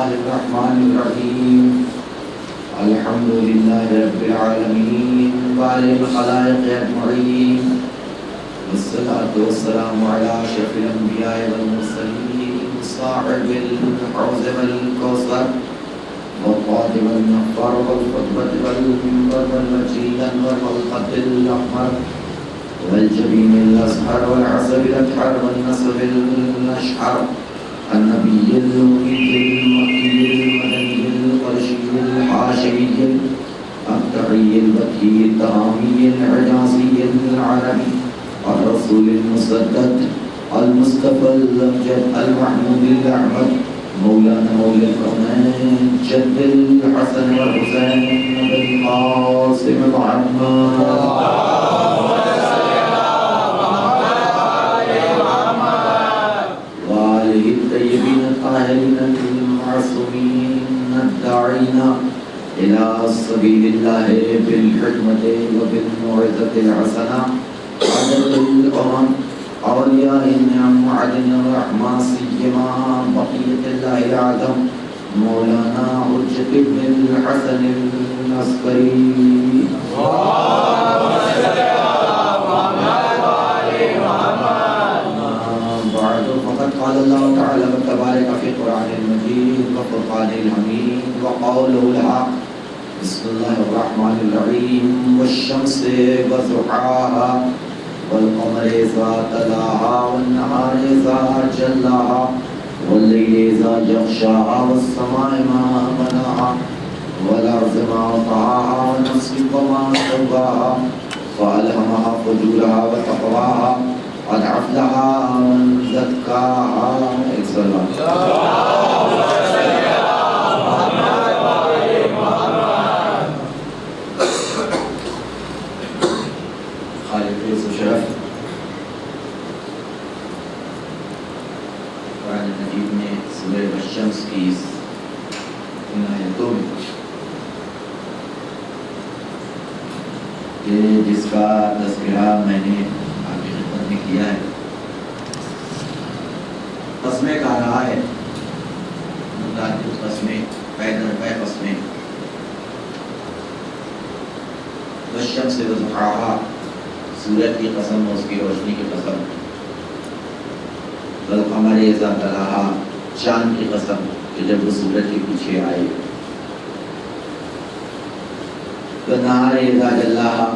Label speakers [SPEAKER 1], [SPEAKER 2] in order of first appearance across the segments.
[SPEAKER 1] الله الرحمن الرحيم الحمد لله رب العالمين وعلى الخلائق أجمعين والصلاة والسلام على أشرف الأنبياء والمرسلين صاحب الحوض والكوثر والقادم والمغفر والخطبة والمنبر والمجيد الأنور والخط الأحمر والجبين الأزهر والعصب الأبحر والنصب الأشحر النبي الأمي المكي المدني القرشي الحاشمي التقي البكي التهامي العجازي العربي الرسول المسدد المصطفى الأمجد المحمود الأحمد مولانا مولى الكونين جد الحسن والحسين بن قاسم محمد الطيبين الطاهرين المعصومين الداعين إلى سبيل الله بالحكمة وبالموعظة الحسنة عدد الأمم أولياء النعم وعدن الرحمة سيما بقية الله الأعظم مولانا حجة بن الحسن العسكري قال الله تعالى وتبارك في القرآن المجيد وفرقان الحميد وقوله الحق بسم الله الرحمن الرحيم والشمس وضحاها والقمر إذا تلاها والنهار إذا جلاها والليل إذا يغشاها والسماء ما بناها والأرض ما طحاها ونفس وما سواها فألهمها فجورها وتقواها قد أفلح من زكاها. خالق شرف قرآن مجید میں سورہ الشمس کی ان آیتوں میں جس کا تذکرہ میں نے کیا ہے قسمیں کہا رہا ہے متعدد قسمیں پیدر پہ قسمیں والشمس وضحاها سورج کی قسم اور اس کی روشنی کی قسم والقمر اذا تلاها چاند کی قسم کہ جب وہ سورج کے پیچھے آئے والنہار اذا جلاها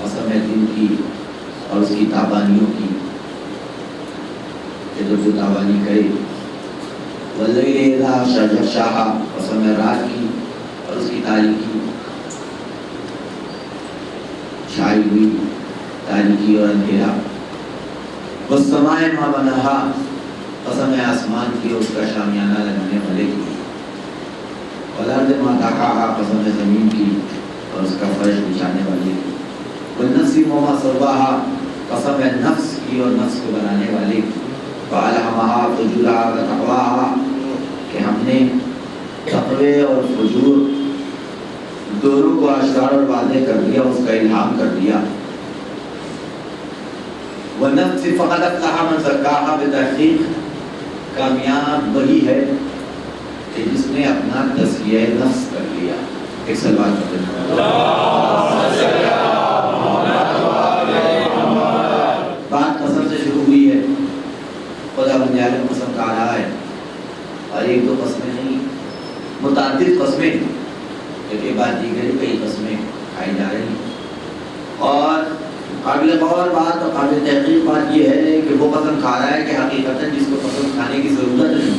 [SPEAKER 1] قسم ہے دن کی اور اس کی تابانیوں کی کہ جب وہ تابانی کرے واللیل اذا یغشاها قسم ہے رات کی اور اس کی تاریکی چھائی ہوئی تاریکی اور اندھیرا والسماء ما بناها قسم ہے آسمان کی اور اس کا شامیانہ لگانے والے کی والارض ما طحاها قسم ہے زمین کی اور اس کا فرش بچھانے والے کی والنفس وما سواها قسم ہے نفس کی اور نفس کو بنانے والے کی فألهمها فجورها وتقواها کہ ہم نے تقوی اور فجور دونوں کو آشکار اور واضح کر دیا اس کا الہام کر دیا والنفس فقد أفلح من زكاها بتحقیق کامیاب وہی ہے کہ جس نے اپنا تزکیہ نفس کر لیا. ایک سلوات پڑھتے ہیں خدا بن جائے قسم کہا رہا ہے اور ایک دو قسمیں نہیں متعدد قسمیں ایک کے بعد دیگر کئی قسمیں کھائی جا رہی ہیں. اور قابل غور بات اور قابل تحقیق بات یہ ہے کہ وہ قسم کھا رہا ہے کہ حقیقتاً جس کو قسم کھانے کی ضرورت نہیں.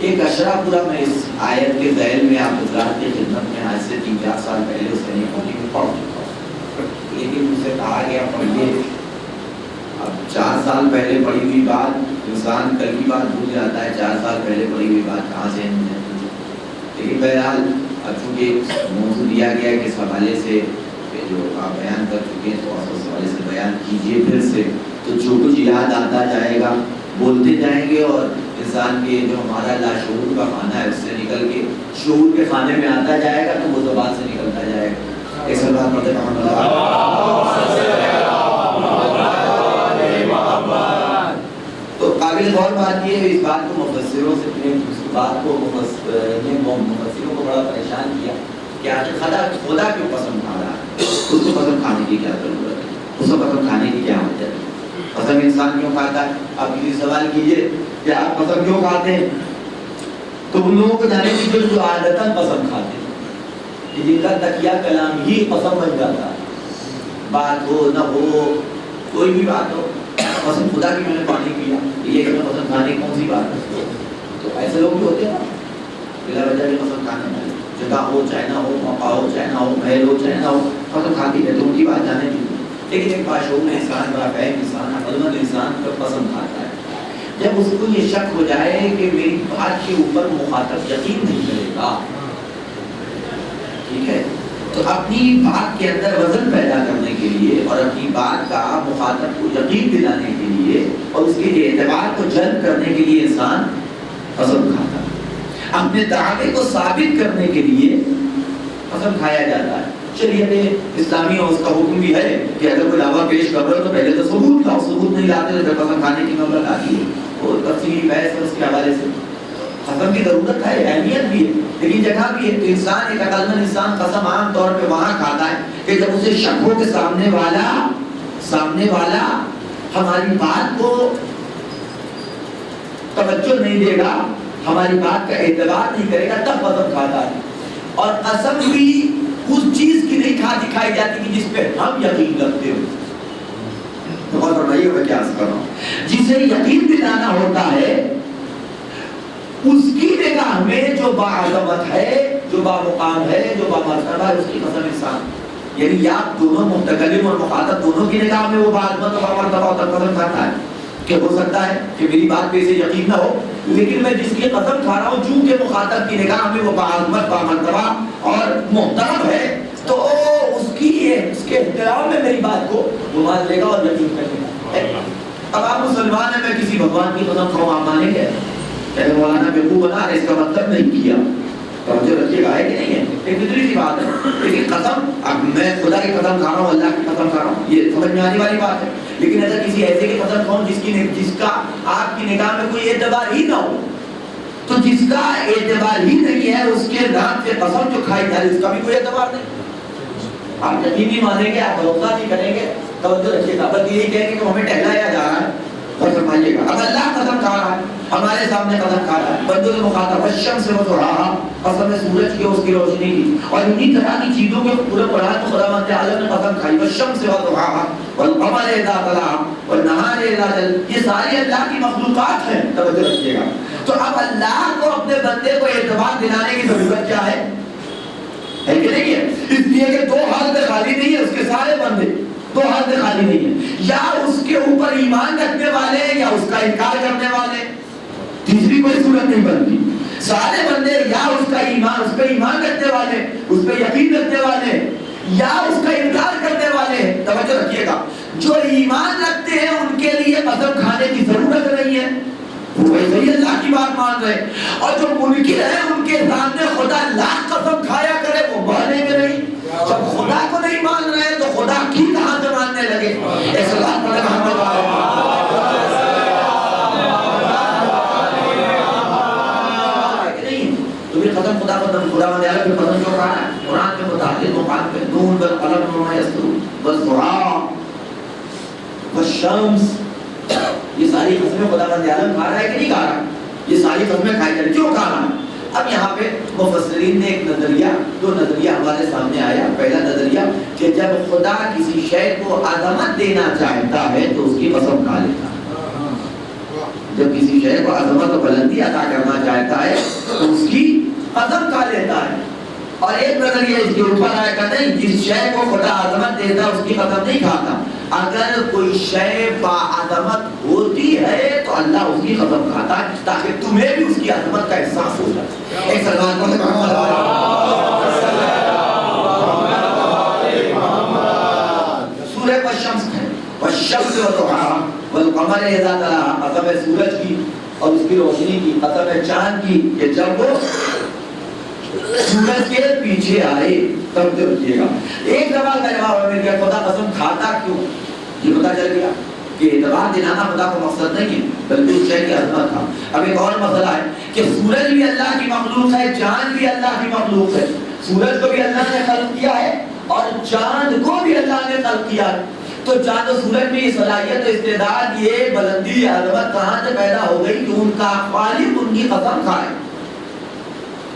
[SPEAKER 1] ایک اشرا پورا میں اس آیت کے ذیل میں آپ حضرات کی خدمت میں آج سے 3-4 سال پہلے اس نے پڑھ چکا ہوں لیکن مجھ سے کہا گیا پڑھیے. اب 4 سال پہلے پڑھی ہوئی بات انسان کل کی بات بھول جاتا ہے 4 سال پہلے پڑھی ہوئی بات کہاں سے لیکن بہرحال اب چونکہ موضوع دیا گیا ہے کہ اس حوالے سے جو آپ بیان کر چکے ہیں تو اس حوالے سے بیان کیجیے پھر سے تو جو کچھ یاد آتا جائے گا بولتے جائیں گے اور انسان کے جو ہمارا لاشعور کا خانہ ہے اس سے نکل کے شعور کے خانے میں آتا جائے گا تو وہ زبان سے نکلتا جائے گا. ایک سلام پڑھتے ہیں تو قابل غور بات یہ ہے اس بات کو مفسروں بات کو مفسروں کو بڑا پریشان کیا کہ آخر خدا کیوں قسم کھا رہا ہے، اس کو قسم کھانے کی کیا ضرورت ہے، اس کو قسم کھانے کی کیا وجہ ہے، قسم انسان کیوں کھاتا ہے؟ آپ کسی سوال کیجئے کہ آپ قسم کیوں کھاتے ہیں، تو ان لوگوں کو جانے کی جو عادتاً قسم کھاتے ہیں کہ جن کا تکیہ کلام ہی قسم بن جاتا ہے، بات ہو نہ ہو کوئی بھی بات ہو، قسم خدا کی میں نے پانی پیا، یہ کہ میں قسم کھانے کی کون سی بات ہے؟ تو ایسے لوگ بھی ہوتے ہیں بلا وجہ بھی قسم کھانے والے، جگہ ہو چاہے نہ ہو، موقع ہو چاہے نہ ہو، محل ہو چاہے نہ ہو، قسم کھاتی ہے، تو ان کی بات جانے دی۔ لیکن ایک باشعور انسان، بڑا فہم انسان، عقلمند انسان جب قسم کھاتا ہے، جب اس کو یہ شک ہو جائے کہ میری بات کے اوپر مخاطب یقین نہیں کرے گا، ٹھیک ہے، تو اپنی بات کے اندر وزن پیدا کرنے کے لیے اور اپنی بات کا مخاطب کو یقین دلانے کے لیے اور اس کے اعتبار کو جلب کرنے کے لیے انسان قسم کھاتا ہے۔ اپنے دعوے کو ثابت کرنے کے لیے قسم کھایا جاتا ہے۔ شریعت اسلامی اور اس کا حکم بھی ہے کہ اگر کوئی دعویٰ پیش کر رہے ہو تو پہلے تو ثبوت لاؤ، ثبوت نہیں لاتے تو قسم کھانے کی نوبت آتی ہے۔ وہ تفصیلی بحث ہے اس کے حوالے سے، قسم کی ضرورت ہے، اہمیت بھی ہے، لیکن جگہ بھی ہے۔ تو انسان، ایک عقلمند انسان قسم عام طور پہ وہاں کھاتا ہے کہ جب اسے شک ہو کہ سامنے والا ہماری بات کو توجہ نہیں دے گا، ہماری بات کا اعتبار نہیں کرے گا، تب قسم کھاتا ہے۔ اور قسم بھی اس چیز کی نہیں دکھائی جاتی کہ جس پہ ہم یقین رکھتے ہو۔ غور فرمائیے میں کیا کر رہا ہوں، جسے یقین دلانا ہوتا ہے اس کی نگاہ میں جو باعظمت ہے، جو بامقام ہے، جو بامرتبہ ہے، اس کی قسم انسان، یعنی یا دونوں متکلم اور مخاطب دونوں کی نگاہ میں وہ باعظمت اور بامرتبہ ہوتا قسم کھاتا ہے کہ ہو سکتا ہے کہ میری بات پہ اسے یقین نہ ہو، لیکن میں جس کی قسم کھا رہا ہوں چونکہ مخاطب کی نگاہ میں وہ باعظمت، بامرتبہ اور محترم ہے، تو اس کے احترام میں میری بات کو وہ مان لے گا اور یقین کرے گا۔ اب آپ مسلمان ہیں، میں کسی بھگوان کی قسم کھاؤں، آپ مانیں گے؟ کہ مولانا بیوقوف بنا رہے، اس کا مطلب نہیں کیا، توجہ رکھیے گا، ہے کہ نہیں ہے؟ ایک فطری سی بات ہے، لیکن قسم، اب میں خدا کی قسم کھا رہا ہوں، اللہ کی قسم کھا رہا ہوں، یہ سمجھ میں آنے والی بات ہے۔ لیکن اگر کسی ایسے کی قسم کھاؤں جس کا آپ کی نگاہ میں کوئی اعتبار ہی نہ ہو، تو جس کا اعتبار ہی نہیں ہے اس کے نام سے قسم جو کھائی جا رہی ہے اس کا بھی کوئی اعتبار نہیں، آپ یقین نہیں مانیں گے، آپ بھروسہ نہیں کریں گے، توجہ رکھیے گا، بس یہی کہیں گے کہ ہمیں ٹہلایا جا رہا ہے، اور فرمائیے گا اب اللہ قسم کھا رہا ہے، ہمارے سامنے قسم کھا رہا ہے، بندوں سے مخاطب الشمس وضحاها، قسم ہے سورج کی اور اس کی روشنی کی، اور انہی طرح کی چیزوں کے پورے قرآن کو خداوند عالم نے قسم کھائی، والشمس وضحاها والقمر اذا طلع والنهار اذا جل، یہ ساری اللہ کی مخلوقات ہیں، توجہ رکھیے گا۔ تو اب اللہ کو اپنے بندے کو اعتبار دلانے کی ضرورت کیا ہے کہ نہیں ہے؟ اس لیے کہ دو حالت خالی نہیں ہے، اس کے سارے بندے دو حالت خالی نہیں ہے، یا اس کے اوپر ایمان رکھنے والے یا اس کا انکار کرنے والے، تیسری کوئی صورت نہیں بنتی۔ سارے بندے یا اس کا ایمان، اس پہ ایمان رکھنے والے، اس پہ یقین رکھنے والے، یا اس کا انکار کرنے والے۔ توجہ رکھیے گا، جو ایمان رکھتے ہیں ان کے لیے قسم کھانے کی ضرورت نہیں ہے، وہ ویسے ہی اللہ کی بات مان رہے، اور جو منکر ہیں ان کے سامنے خدا لاکھ قسم کھایا کرے وہ مانیں گے نہیں۔ جب خدا کو نہیں مان رہے تو خدا کی کہاں سے ماننے لگے؟ ایسا بات پڑھے محمد قسم خدا قسم خدا و تعالی کی قسم جو کہا ہے قرآن کے متعدد مقام پہ، نون والقلم وما یسطرون والضحیٰ والشمس، یہ ساری قسمیں خدا و تعالی کھا رہا ہے کہ نہیں کھا رہا؟ یہ ساری قسمیں کھائی جا رہی، کیوں کھا رہا ہے؟ اب یہاں پہ مفسرین نے ایک نظریہ، دو نظریہ ہمارے سامنے آیا۔ پہلا نظریہ کہ جب خدا کسی شے کو عظمت دینا چاہتا ہے تو اس کی قسم کھا لیتا ہے، جب کسی شے کو عظمت و بلندی عطا کرنا چاہتا ہے تو اس کی قسم کھا لیتا ہے۔ اور ایک نظریہ اس کے اوپر آئے گا نہیں، جس شے کو خدا عظمت دیتا ہے اس کی قسم نہیں کھاتا، اگر کوئی شے باعظمت ہوتی ہے تو اللہ اس کی قسم کھاتا ہے تاکہ تمہیں بھی اس کی عظمت کا احساس ہو جائے۔ ایک سلمان کو سورہ والشمس ہے، والشمس وضحاها والقمر اذا طلع، قسم ہے سورج کی اور اس کی روشنی کی، قسم ہے چاند کی کہ جب وہ سورج کے پیچھے آئے تب رکھیے گا۔ ایک سوال کا جواب ہمیں کیا، خدا قسم کھاتا کیوں؟ یہ پتا چل گیا کہ اعتبار دلانا خدا کو مقصد نہیں ہے بلکہ اس شے کی عظمت تھا۔ اب ایک اور مسئلہ ہے کہ سورج بھی اللہ کی مخلوق ہے، چاند بھی اللہ کی مخلوق ہے. سورج کو بھی اللہ نے خلق کیا ہے اور چاند کو بھی اللہ نے خلق کیا ہے. تو چاند و سورج میں یہ صلاحیت، استعداد، یہ بلندی، عظمت کہاں سے پیدا ہو گئی کہ ان کا خالق ان کی قسم کھائے.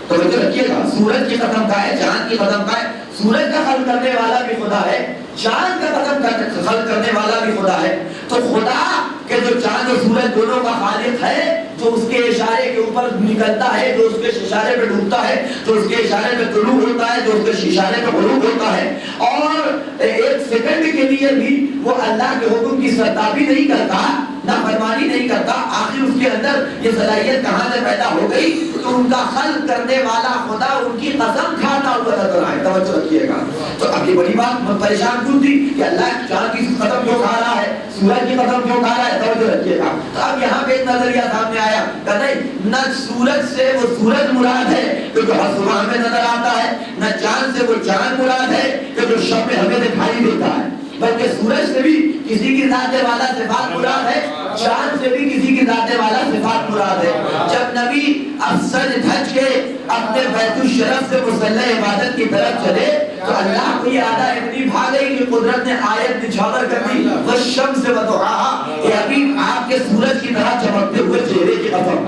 [SPEAKER 1] توجہ رکھیے گا، سورج کی قسم کھائے، چاند کی قسم کھائے. سورج کا خلق کرنے والا بھی خدا ہے، چاند کا خلق کرنے والا بھی خدا ہے. تو خدا کہ جو چاند اور سورج دونوں کا خالق ہے، جو اس کے اشارے کے اوپر نکلتا ہے، جو اس کے اشارے پہ ڈوبتا ہے، جو اس کے اشارے پہ طلوع ہوتا ہے، جو اس کے اشارے پہ غروب ہوتا ہے، اور ایک سیکنڈ کے لیے بھی وہ اللہ کے حکم کی سرتابی نہیں کرتا، نافرمانی نہیں کرتا. آخر اس کے اندر یہ صلاحیت کہاں سے پیدا ہو گئی؟ تو ان کا خلق کرنے والا خدا ان کی قسم کھاتا ہوا نظر آئے. توجہ رکھیے گا. تو اب یہ بڑی بات پریشان کیوں تھی کہ اللہ چاند کی قسم کیوں کھا رہا ہے، سورج کی قسم کیوں کھا رہا ہے؟ توجہ رکھیے گا. تو اب یہاں پہ ایک نظریہ سامنے آیا کہ نہیں، نہ سورج سے وہ سورج مراد ہے کہ جو ہر صبح ہمیں نظر آتا ہے، نہ چاند سے وہ چاند مراد ہے کہ جو شب میں ہمیں دکھائی دیتا ہے، بلکہ سورج سے بھی کسی کی ذات والا صفات مراد ہے، چاند سے بھی کسی کی ذات والا صفات مراد ہے. جب نبی افسر دھج کے اپنے بیت الشرف سے مصلی عبادت کی طرف چلے تو اللہ کو یہ آدھا اتنی بھاگ گئی کہ قدرت نے آیت نچھاور کر دی، والشمس وضحاہا، کہ ابھی آپ کے سورج کی طرح چمکتے ہوئے چہرے کی قسم.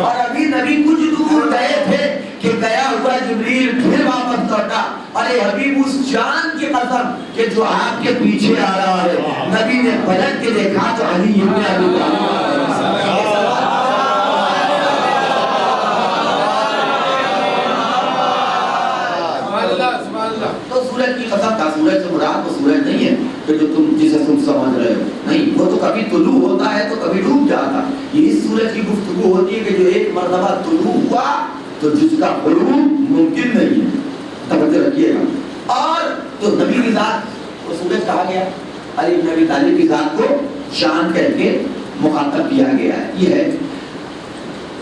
[SPEAKER 1] اور ابھی نبی کچھ دور گئے تھے کہ گیا ہوا جبریل پھر واپس لوٹا، ارے حبیب اس چاند کی قسم کہ جو آپ کے پیچھے آ رہا ہے. نبی نے پلٹ کے دیکھا تو علی ابن ابی طالب. تو سورج کی قسم کا سورج سے مراد وہ سورج نہیں ہے کہ جو جسے تم سمجھ رہے ہو، نہیں، وہ تو کبھی طلوع ہوتا ہے تو کبھی ڈوب جاتا. یہ اس سورج کی گفتگو ہوتی ہے کہ جو ایک مرتبہ طلوع ہوا تو جس کا غروب ممکن نہیں ہے. توجہ رکھیے گا. اور تو نبی کی ذات کو سورج کہا گیا، علی بن ابی طالب کی ذات کو چاند کہہ کے مخاطب کیا گیا ہے. یہ ہے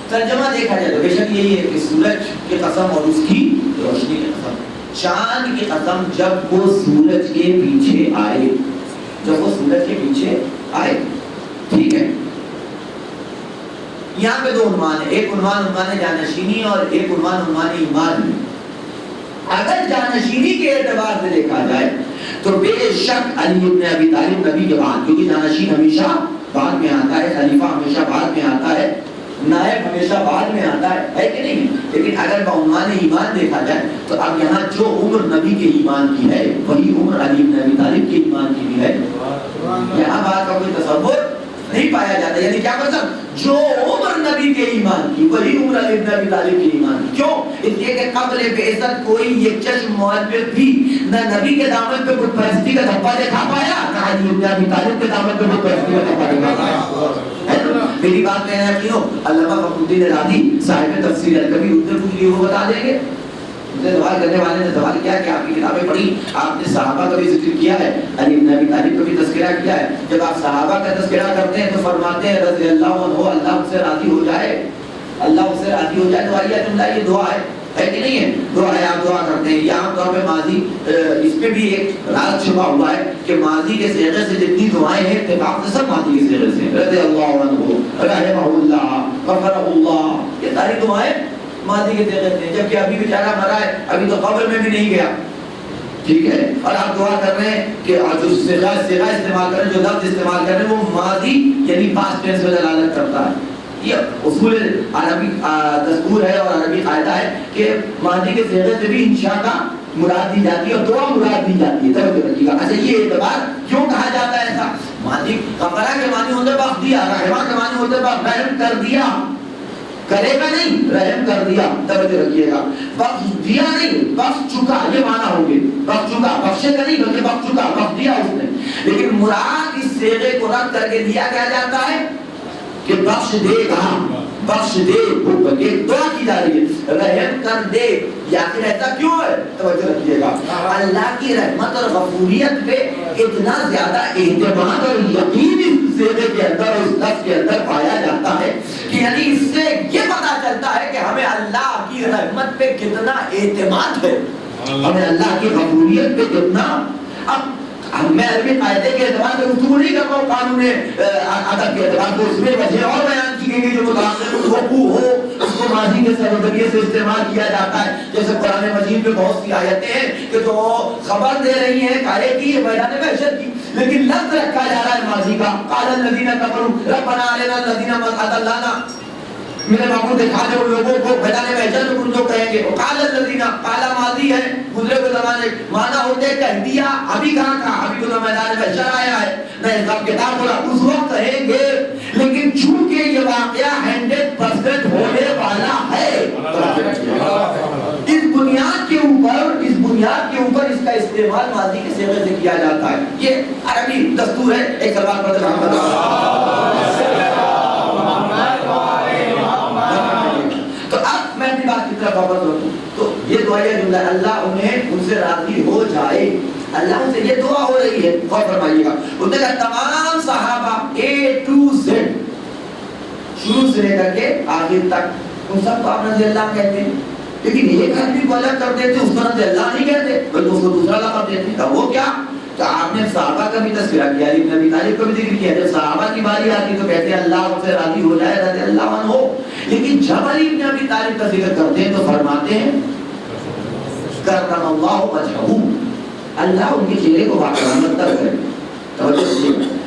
[SPEAKER 1] ترجمہ. دیکھا جائے تو بے شک یہی ہے کہ سورج کی قسم اور اس کی روشنی کی قسم. چاند کی قسم جب وہ سورج کے پیچھے آئے، جب وہ سورج کے پیچھے آئے. ٹھیک ہے. یہاں پہ دو عنوان ہے، ایک عنوان جانشینی اور ایک عنوان ایمان. اگر جانشینی کے اعتبار سے دیکھا جائے تو بے شک علی بن ابی طالب نبی کے بعد، کیونکہ جانشین ہمیشہ بعد میں آتا ہے، خلیفہ ہمیشہ بعد میں آتا ہے، نائب ہمیشہ بعد میں آتا ہے کہ نہیں؟ لیکن اگر بعنوان ایمان دیکھا جائے تو اب یہاں جو عمر نبی کے ایمان کی ہے وہی عمر علی بن ابی طالب کے ایمان کی بھی ہے. یہاں بات کا کوئی تصور نہیں پایا جاتا. یعنی کیا مطلب؟ جو عمر نبی کے ایمان کی وہی عمر علی بن ابی طالب کے ایمان کی. کیوں؟ اس لیے کہ قبل بعثت کوئی یہ چشم معلق بھی نہ نبی کے دامن پہ بت پرستی کا دھبا دکھا پایا، نہ علی بن ابی طالب کے دامن پہ بت پرستی کا دھبا دکھا پایا. میری بات میں ہے کہ علامہ فخر الدین رازی صاحب تفسیر الکبیر اس نے کچھ وہ بتا دیں گے. سوال کرنے والے نے سوال کیا کہ آپ کی کتابیں پڑھی، آپ نے صحابہ کا بھی ذکر کیا ہے، علی بن ابی طالب کا بھی تذکرہ کیا ہے. جب آپ صحابہ کا تذکرہ کرتے ہیں تو فرماتے ہیں رضی اللہ عنہ، اللہ ان سے راضی ہو جائے، اللہ ان سے راضی ہو جائے. تو آئیے جملہ یہ دعا ہے کہ نہیں ہے؟ دعا ہے، آپ دعا کرتے ہیں. یہ عام طور پہ ماضی، اس پہ بھی ایک راز چھپا ہوا ہے کہ ماضی کے صیغے سے جتنی دعائیں ہیں اتفاق سے سب ماضی کے صیغے سے، رضی اللہ عنہ، رحمہ اللہ، غفر اللہ، یہ ساری دعائیں ماضی کے صیغے سے. جبکہ ابھی بیچارہ مرا ہے، ابھی تو قبر میں بھی نہیں گیا. ٹھیک ہے. اور آپ دعا کر رہے ہیں کہ جو صیغہ استعمال کر رہے ہیں، جو لفظ استعمال کر رہے ہیں وہ ماضی یعنی پاسٹ ٹینس میں دلالت کرتا ہے. یہ اصول عربی دستور ہے اور عربی قاعدہ ہے کہ ماضی کے صیغے سے بھی انشاء کا مراد دی جاتی ہے اور دعا مراد دی جاتی ہے. توجہ رکھیے گا. اچھا یہ اعتبار کیوں کہا جاتا ہے ایسا؟ ماضی غفرہ کے معنی ہوتے بخش دیا، رحمہ کے معنی ہوتے رحم کر دیا، کرے گا نہیں، رحم کر دیا. توجہ رکھیے گا. بخش دیا نہیں، بخش چکا، یہ معنی ہوں گے. بخش چکا، بخشے کا نہیں بلکہ بخش چکا، بخش دیا اس نے. لیکن مراد اس صیغے کو رد کر کے دیا کیا جاتا ہے کہ بخش دے گا، بخش دے، ایک دعا کی جا رہی ہے، رحم کر دے. یا پھر ایسا کیوں ہے؟ توجہ رکھیے گا. اللہ کی رحمت اور غفوریت پہ اتنا زیادہ اعتماد اور یقین اس صیغے کے اندر اور اس لفظ کے اندر پایا جاتا ہے کہ یعنی اس سے یہ پتا چلتا ہے کہ ہمیں اللہ کی رحمت پہ کتنا اعتماد ہے، ہمیں اللہ کی غفوریت پہ کتنا. اب میں عربی قاعدے کے اعتبار سے گفتگو نہیں کر رہا ہوں، قانون ادب کے اعتبار سے اس میں وجہ اور بیان کی سیکھیں گے جو متعلق وقوع ہو اس کو ماضی کے ذریعے سے استعمال کیا جاتا ہے. جیسے قرآن مجید میں بہت سی آیتیں ہیں کہ جو خبر دے رہی ہیں کارے کی میدان محشر کی, لیکن لفظ رکھا جا رہا ہے ماضی کا. قال الذین کفروا ربنا ارینا الذین اضلونا, میرے معبود دکھا دے ان لوگوں کو میدان محشر میں ان لوگ کہیں گے. قال الذین, قال ماضی ہے گزرے ہوئے زمانے, مانا ہوتے کہہ دیا, ابھی کہاں کہا, ابھی تو میدان محشر آیا ہے نہ حساب کتاب ہو رہا, اس وقت کہیں گے. لیکن چونکہ یہ واقعہ 100% ہونے والا ہے, اس بنیاد کے اوپر اس کا استعمال ماضی کے صیغے سے کیا جاتا ہے. یہ عربی دستور ہے. ایک سوال پڑھ تو اب میں اپنی بات کی طرف واپس لوٹوں. تو یہ دعائیہ جملہ اللہ انہیں ان سے راضی ہو جائے, اللہ ان سے یہ دعا ہو رہی ہے. غور فرمائیے گا, اس نے کہا تمام صحابہ A to Z شروع سے لے کر کے آخر تک ان سب کو آپ رضی اللہ کہتے ہیں, لیکن ایک آدمی کو الگ کر دیتے اس کو رضی اللہ نہیں کہتے بلکہ اس کو دوسرا لقب دیتے ہیں. وہ کیا, تو آپ نے صحابہ کا بھی تذکرہ کیا, علی بن ابی طالب کا بھی ذکر کیا. جب صحابہ کی باری آتی تو کہتے ہیں اللہ ان سے راضی ہو جائے رضی اللہ عنہ ہو, لیکن جب علی بن ابی طالب کا ذکر کرتے ہیں تو فرماتے ہیں کرم اللہ وجہہ, اللہ ان کے چہرے کو کرامت عطا کرے. توجہ,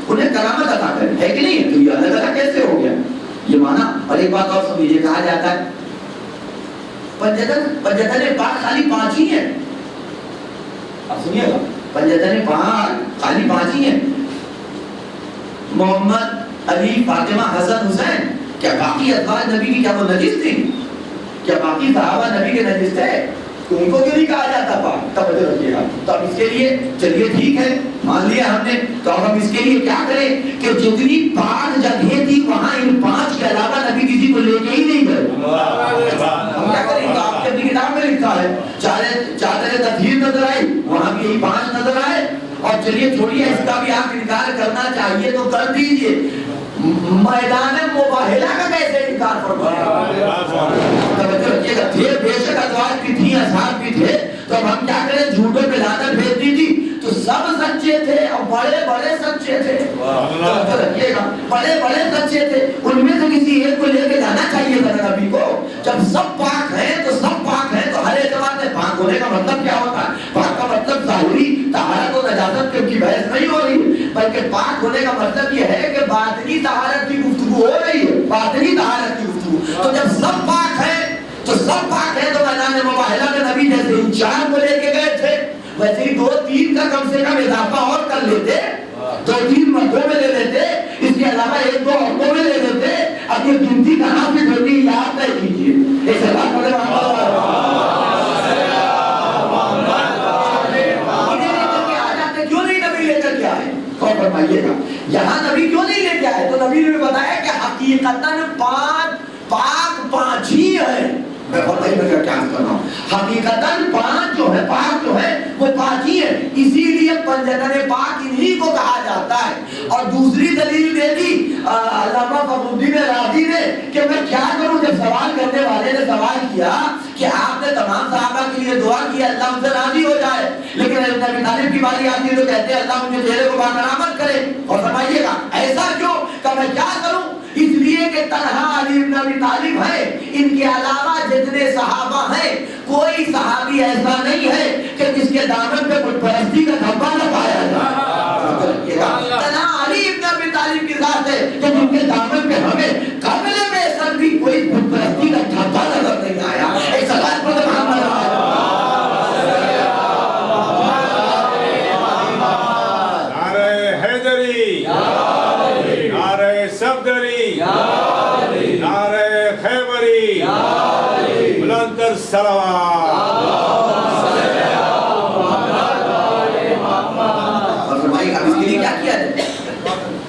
[SPEAKER 1] انہیں کرامت عطا کرے, ہے کہ نہیں؟ تو یہ الگ الگ کیسے ہو گیا یہ معنی. اور ایک بات اور سمجھیے, کہا جاتا ہے پنجتن پاک خالی 5 ہی ہیں. اب سنیے گا, پنجتن پاک خالی 5 ہی ہیں, محمد, علی, فاطمہ, حسن, حسین. کیا باقی ازواج نبی کی کیا وہ نجس تھی؟ کیا باقی صحابہ نبی کے نجس تھے؟ ان کو کیوں نہیں کہا جاتا پاک؟ توجہ رکھیے گا. تو اب اس کے لیے چلیے ٹھیک ہے, مان لیا ہم نے, تو اب ہم اس کے لیے کیا کریں کہ جتنی پاک جگہیں تھی وہاں ان 5 کے علاوہ نبی کسی کو لے کے ہی نہیں گئے. ہم کیا کریں؟ تو آپ کے اپنی کتاب میں لکھا ہے چادر تطہیر نظر آئی, وہاں بھی یہی 5 نظر آئے. اور چلیے چھوڑیے, اس کا بھی آپ انکار کرنا چاہیے تو کر دیجئے, میدان مباہلہ کا کیسے انکار فرمایا؟ توجہ رکھیے گا, تھے بے شک ازواج بھی تھیں, اصحاب بھی تھے, تو اب ہم کیا کریں؟ جھوٹوں پہ لعنت بھیج دی تھی تو سب سچے تھے اور بڑے بڑے سچے تھے. توجہ رکھیے گا, بڑے بڑے سچے تھے, ان میں سے کسی ایک کو لے کے جانا چاہیے تھا نبی کو. جب سب پاک ہیں تو سب پاک ہیں, تو ہر اعتبار سے پاک ہونے کا مطلب کیا ہوتا ہے؟ پاک کا مطلب ظاہری طہارت و نجاست کی بحث نہیں ہو رہی, بلکہ پاک ہونے کا مطلب یہ ہے کہ باطنی طہارت کی گفتگو ہو رہی ہے, باطنی طہارت کی گفتگو. تو جب سب پاک ہیں تو سب پاک ہیں, تو میدان مباہلہ میں نبی جیسے ان 4 کو لے کے گئے تھے, ویسے ہی 2-3 کا کم سے کم اضافہ اور کر لیتے, 2-3 مردوں میں لے لیتے, اس کے علاوہ 1-2 عورتوں میں لے لیتے. اب یہ گنتی کہاں سے ہوتی ہے یاد طے کیجیے. ایک سوال پڑھے کیوں نہیں نبی لے کر کے آئے؟ اور فرمائیے گا, یہاں نبی کیوں نہیں لے کے آئے؟ تو نبی نے بتایا کہ حقیقتاً پاک 5 ہی ہیں. میں فرمائی میں کیا کر رہا ہوں, حقیقتاً 5 جو ہے, پاک جو ہے وہ 5 ہی ہے, اسی لیے پنجتن پاک انہی کو کہا جاتا ہے. اور دوسری دلیل دے دی علامہ فخر الدین رازی نے کہ میں کیا کروں, جب سوال کرنے والے نے سوال کیا کہ آپ نے تمام صحابہ کے لیے دعا کی اللہ ان سے راضی ہو جائے, لیکن علی بن ابی طالب کی باری آتی ہے تو کہتے ہیں اللہ ان کے چہرے کو باکرامت کرے. اور فرمائیے گا ایسا کیوں, کہ میں کیا کروں, اس لیے کہ تنہا علی بن ابی طالب ہے, ان کے علاوہ جتنے صحابہ ہیں کوئی صحابی ایسا نہیں ہے کہ جس کے دامن پہ بت پرستی کا دھبا نہ پایا جائے. تنہا علی بن ابی طالب کی ذات ہے کہ جن کے دامن پہ ہمیں قبل میں سر بھی کوئی بت پرستی کا دھبا نظر نہیں آیا. ایک سوال پر محمد
[SPEAKER 2] نعرہ حیدری, نعرہ صفدری, نعرہ خیبری, بلندر صلوات.
[SPEAKER 1] اور فرمائیے اب اس کے لیے کیا کیا جائے؟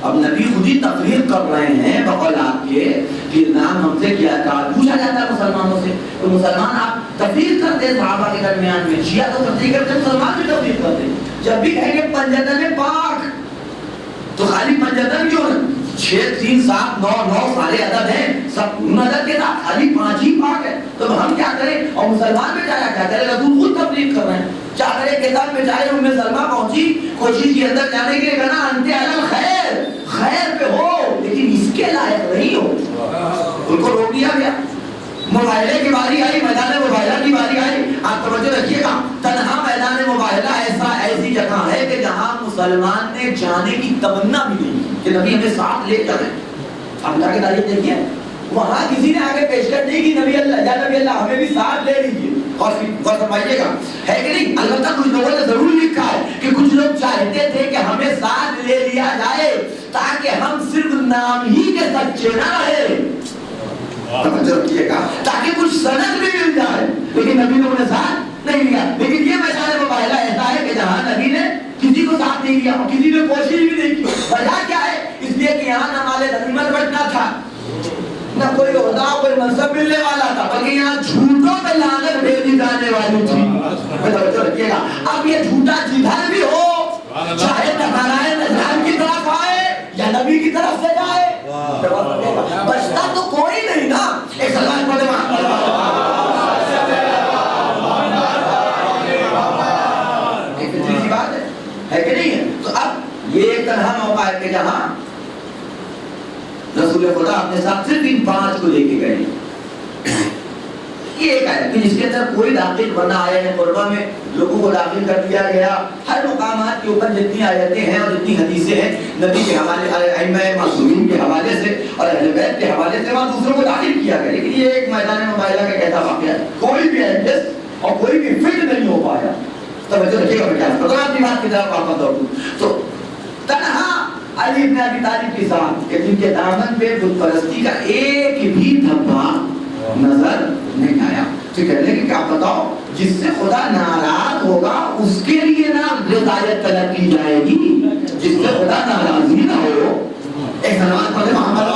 [SPEAKER 1] اب نبی خود ہی تقریر کر رہے ہیں بقول آپ کے کہ نام ہم سے کیا کہا. پوچھا جاتا ہے مسلمانوں سے, تو مسلمان آپ تقریر کرتے ہیں صحابہ کے درمیان میں, شیعہ تو تقریر کرتے ہیں, مسلمان بھی تقریر کرتے ہیں. جب بھی کہیں گے پنجتن پاک تو خالی پنجتن کیوں ہے؟ 6 3 7 9 سارے عدد ہیں, سب ان عدد کے ساتھ خالی 5 ہی پاک ہے. تو ہم کیا کریں؟ اور مسلمان بیچارہ کیا کرے, رسول خود تبلیغ کر رہے ہیں, چادر کتاب بیچارے ام سلمہ پہنچی کوشش کی اندر جانے کے لیے, کہنا انت علی الخیر, خیر پہ ہو لیکن اس کے لائق نہیں ہو. ان کو روک دیا گیا. مباہلے کی باری آئی, میدان مباہلہ کی باری آئی. آپ توجہ رکھیے گا, تنہا میدان مباہلہ ایسی جگہ ہے کہ جہاں مسلمان نے جانے کی تمنا بھی نہیں کہ نبی ہمیں ساتھ لے جائیں. اب جا کے تاریخ دیکھیے, وہاں کسی نے آگے پیشکش نہیں کی نبی اللہ یا نبی اللہ ہمیں بھی ساتھ لے لیجیے. اور فرمائیے گا ہے کہ نہیں, البتہ کچھ لوگوں نے ضرور لکھا ہے کہ کچھ لوگ چاہتے تھے کہ ہمیں ساتھ لے لیا جائے تاکہ ہم صرف نام ہی کے سچے نہ رہے, توجہ رکھیے گا, تاکہ کچھ سند بھی مل جائے. لیکن نبی نے انہیں ساتھ نہیں لیا. لیکن یہ میدان مباہلہ ایسا ہے کہ جہاں نبی نے کسی کو ساتھ نہیں لیا اور کسی نے کوشش بھی نہیں کی. وجہ کیا ہے؟ اس لیے کہ یہاں نہ مال غنیمت بٹنا تھا, نہ کوئی عہدہ کوئی منصب ملنے والا تھا, بلکہ یہاں جھوٹوں پہ لعنت بھیجی جانے والی تھی. توجہ رکھیے گا. اب یہ جھوٹا جدھر بھی ہو, چاہے نارائن نظام کی طرف آئے یا نبی کی طرف سے جائے, بچتا تو کوئی نہیں نا. ایک سلام پڑھے ایک سی بات ہے کہ نہیں ہے. تو اب یہ ایک طرح موقع ہے کہ جہاں رسول خدا اپنے ساتھ صرف ان 5 کو لے کے گئے. یہ ایک آیت کہ جس کے اندر کوئی داخل ورنہ آیا ہے قربہ میں لوگوں کو داخل کر دیا گیا. ہر مقامات کے اوپر جتنی آیتیں ہیں اور جتنی حدیثیں ہیں نبی کے حوالے, ائمہ معصومین کے حوالے سے اور اہل بیت کے حوالے سے وہاں دوسروں کو داخل کیا گیا. لیکن یہ ایک میدان مباہلہ کا کیسا واقعہ ہے, کوئی بھی ایڈجسٹ اور کوئی بھی فٹ نہیں ہو پایا. توجہ رکھیے گا, میں کیا کرتا اپنی بات کی طرف واپس لوٹوں. تو تنہا علی بن ابی طالب کے ساتھ کہ جن کے دامن پہ بت پرستی کا ایک بھی دھبا نظر نہیں آیا. تو کہنے کہ کیا بتاؤ, جس سے خدا ناراض ہوگا اس کے لیے نہ رضایت طلب کی جائے گی, جس سے خدا ناراض ہی نہ ہو. ایک سلام پڑھے محمد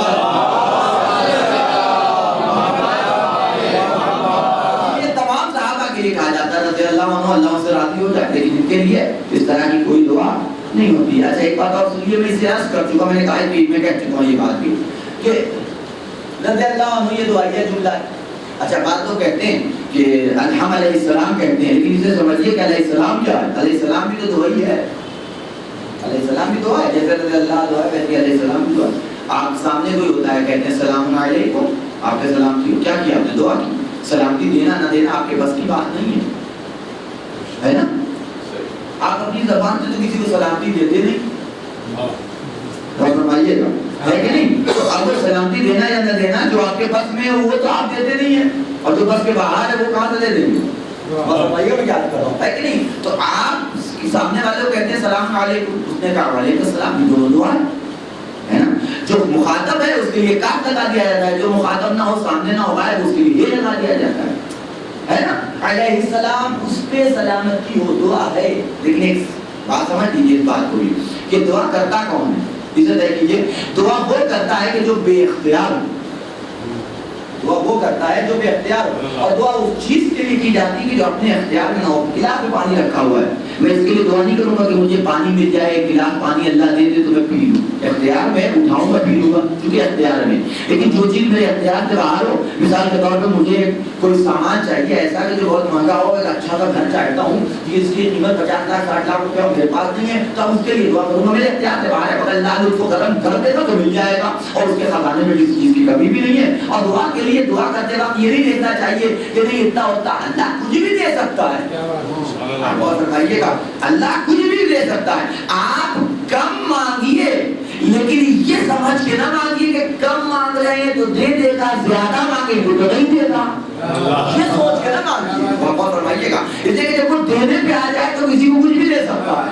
[SPEAKER 1] یہ تمام صحابہ کے لیے کہا جاتا ہے رضی اللہ عنہ, اللہ سے راضی ہو جائے, لیکن ان کے لیے اس طرح کی کوئی دعا نہیں ہوتی. اچھا ایک بات اور سنیے, میں اسے عرض کر چکا, میں نے کہا ہے کہ میں کہہ چکا ہوں یہ بات بھی کہ رضی اللہ عنہ یہ دعائیہ جملہ ہے. اچھا بات تو کہتے ہیں کہ ہم علیہ السلام کہتے ہیں, لیکن اسے سمجھیے کہ علیہ السلام کیا ہے. علیہ السلام بھی تو دعا ہی ہے, علیہ السلام بھی دعا ہے, جیسے رضی اللہ دعا ہے ویسے علیہ السلام بھی دعا ہے. آپ سامنے کوئی ہوتا ہے کہتے ہیں السلام علیکم, آپ نے سلام کی, کیا کیا آپ نے دعا کی. سلامتی دینا نہ دینا آپ کے بس کی بات نہیں ہے نا. آپ اپنی زبان سے تو کسی کو سلامتی دیتے نہیں, فرمائیے گا ہے کہ نہیں. تو اب سلامتی دینا یا نہ دینا جو آپ کے بس میں ہے وہ تو آپ دیتے نہیں ہیں, اور جو بس کے باہر ہے وہ کہاں سے دے دیں گے. فرمائیے میں یاد کر رہا ہوں, ہے کہ نہیں. تو آپ سامنے والے کو کہتے ہیں السلام علیکم, اس نے کہا وعلیکم السلام, یہ دونوں دعا ہے نا. جو مخاطب ہے اس کے لیے کاف لگا دیا جاتا ہے, جو مخاطب نہ ہو سامنے نہ ہو اس کے لیے یہ لگا دیا جاتا ہے نا. علیہ السلام اس پہ سلامتی ہو دعا ہے. لیکن ایک بات سمجھ لیجیے اس بات کو بھی کہ دعا کرتا کون ہے. اسے دیکھیے, دعا وہ کرتا ہے کہ جو بے اختیار ہو, دعا وہ کرتا ہے جو بے اختیار ہو, اور دعا اس چیز کے لیے کی جاتی ہے کہ جو اپنے اختیار میں نہ ہو. گلاس میں پانی رکھا ہوا ہے, میں اس کے لیے دعا نہیں کروں گا کہ مجھے پانی مل جائے, ایک گلاس پانی اللہ دے دے تو میں پی لوں. اختیار میں اٹھاؤں گا, پی لوں گا, کیونکہ اختیار میں. لیکن جو چیز میرے اختیار سے باہر ہو, مثال کے طور پہ مجھے کوئی سامان چاہیے ایسا کہ جو بہت مہنگا ہو, ایک اچھا سا گھر چاہتا ہوں کہ اس کی قیمت 50 لاکھ 60 لاکھ روپے میرے پاس نہیں ہے, تو اب اس کے لیے دعا کروں گا, میرے اختیار سے باہر ہے, مگر اللہ نے اس کو گرم کر دے گا تو مل جائے گا, اور اس کے خزانے میں کسی چیز کی کمی بھی نہیں ہے. اور دعا کے لیے دعا کرتے وقت یہ نہیں دیکھنا چاہیے کہ نہیں اتنا ہوتا, اللہ کچھ بھی دے سکتا ہے. آپ غور فرمائیے گا, اللہ کچھ بھی دے سکتا ہے. آپ کم مانگیے, لیکن یہ سمجھ کے نہ مانگیے کہ کم مانگ رہے ہیں تو دے دے گا, زیادہ مانگیں گے تو نہیں دے گا. یہ سوچ کے نہ مانگیے. غور فرمائیے گا, اس لیے کہ جب وہ دینے پہ آ جائے تو کسی کو کچھ بھی دے سکتا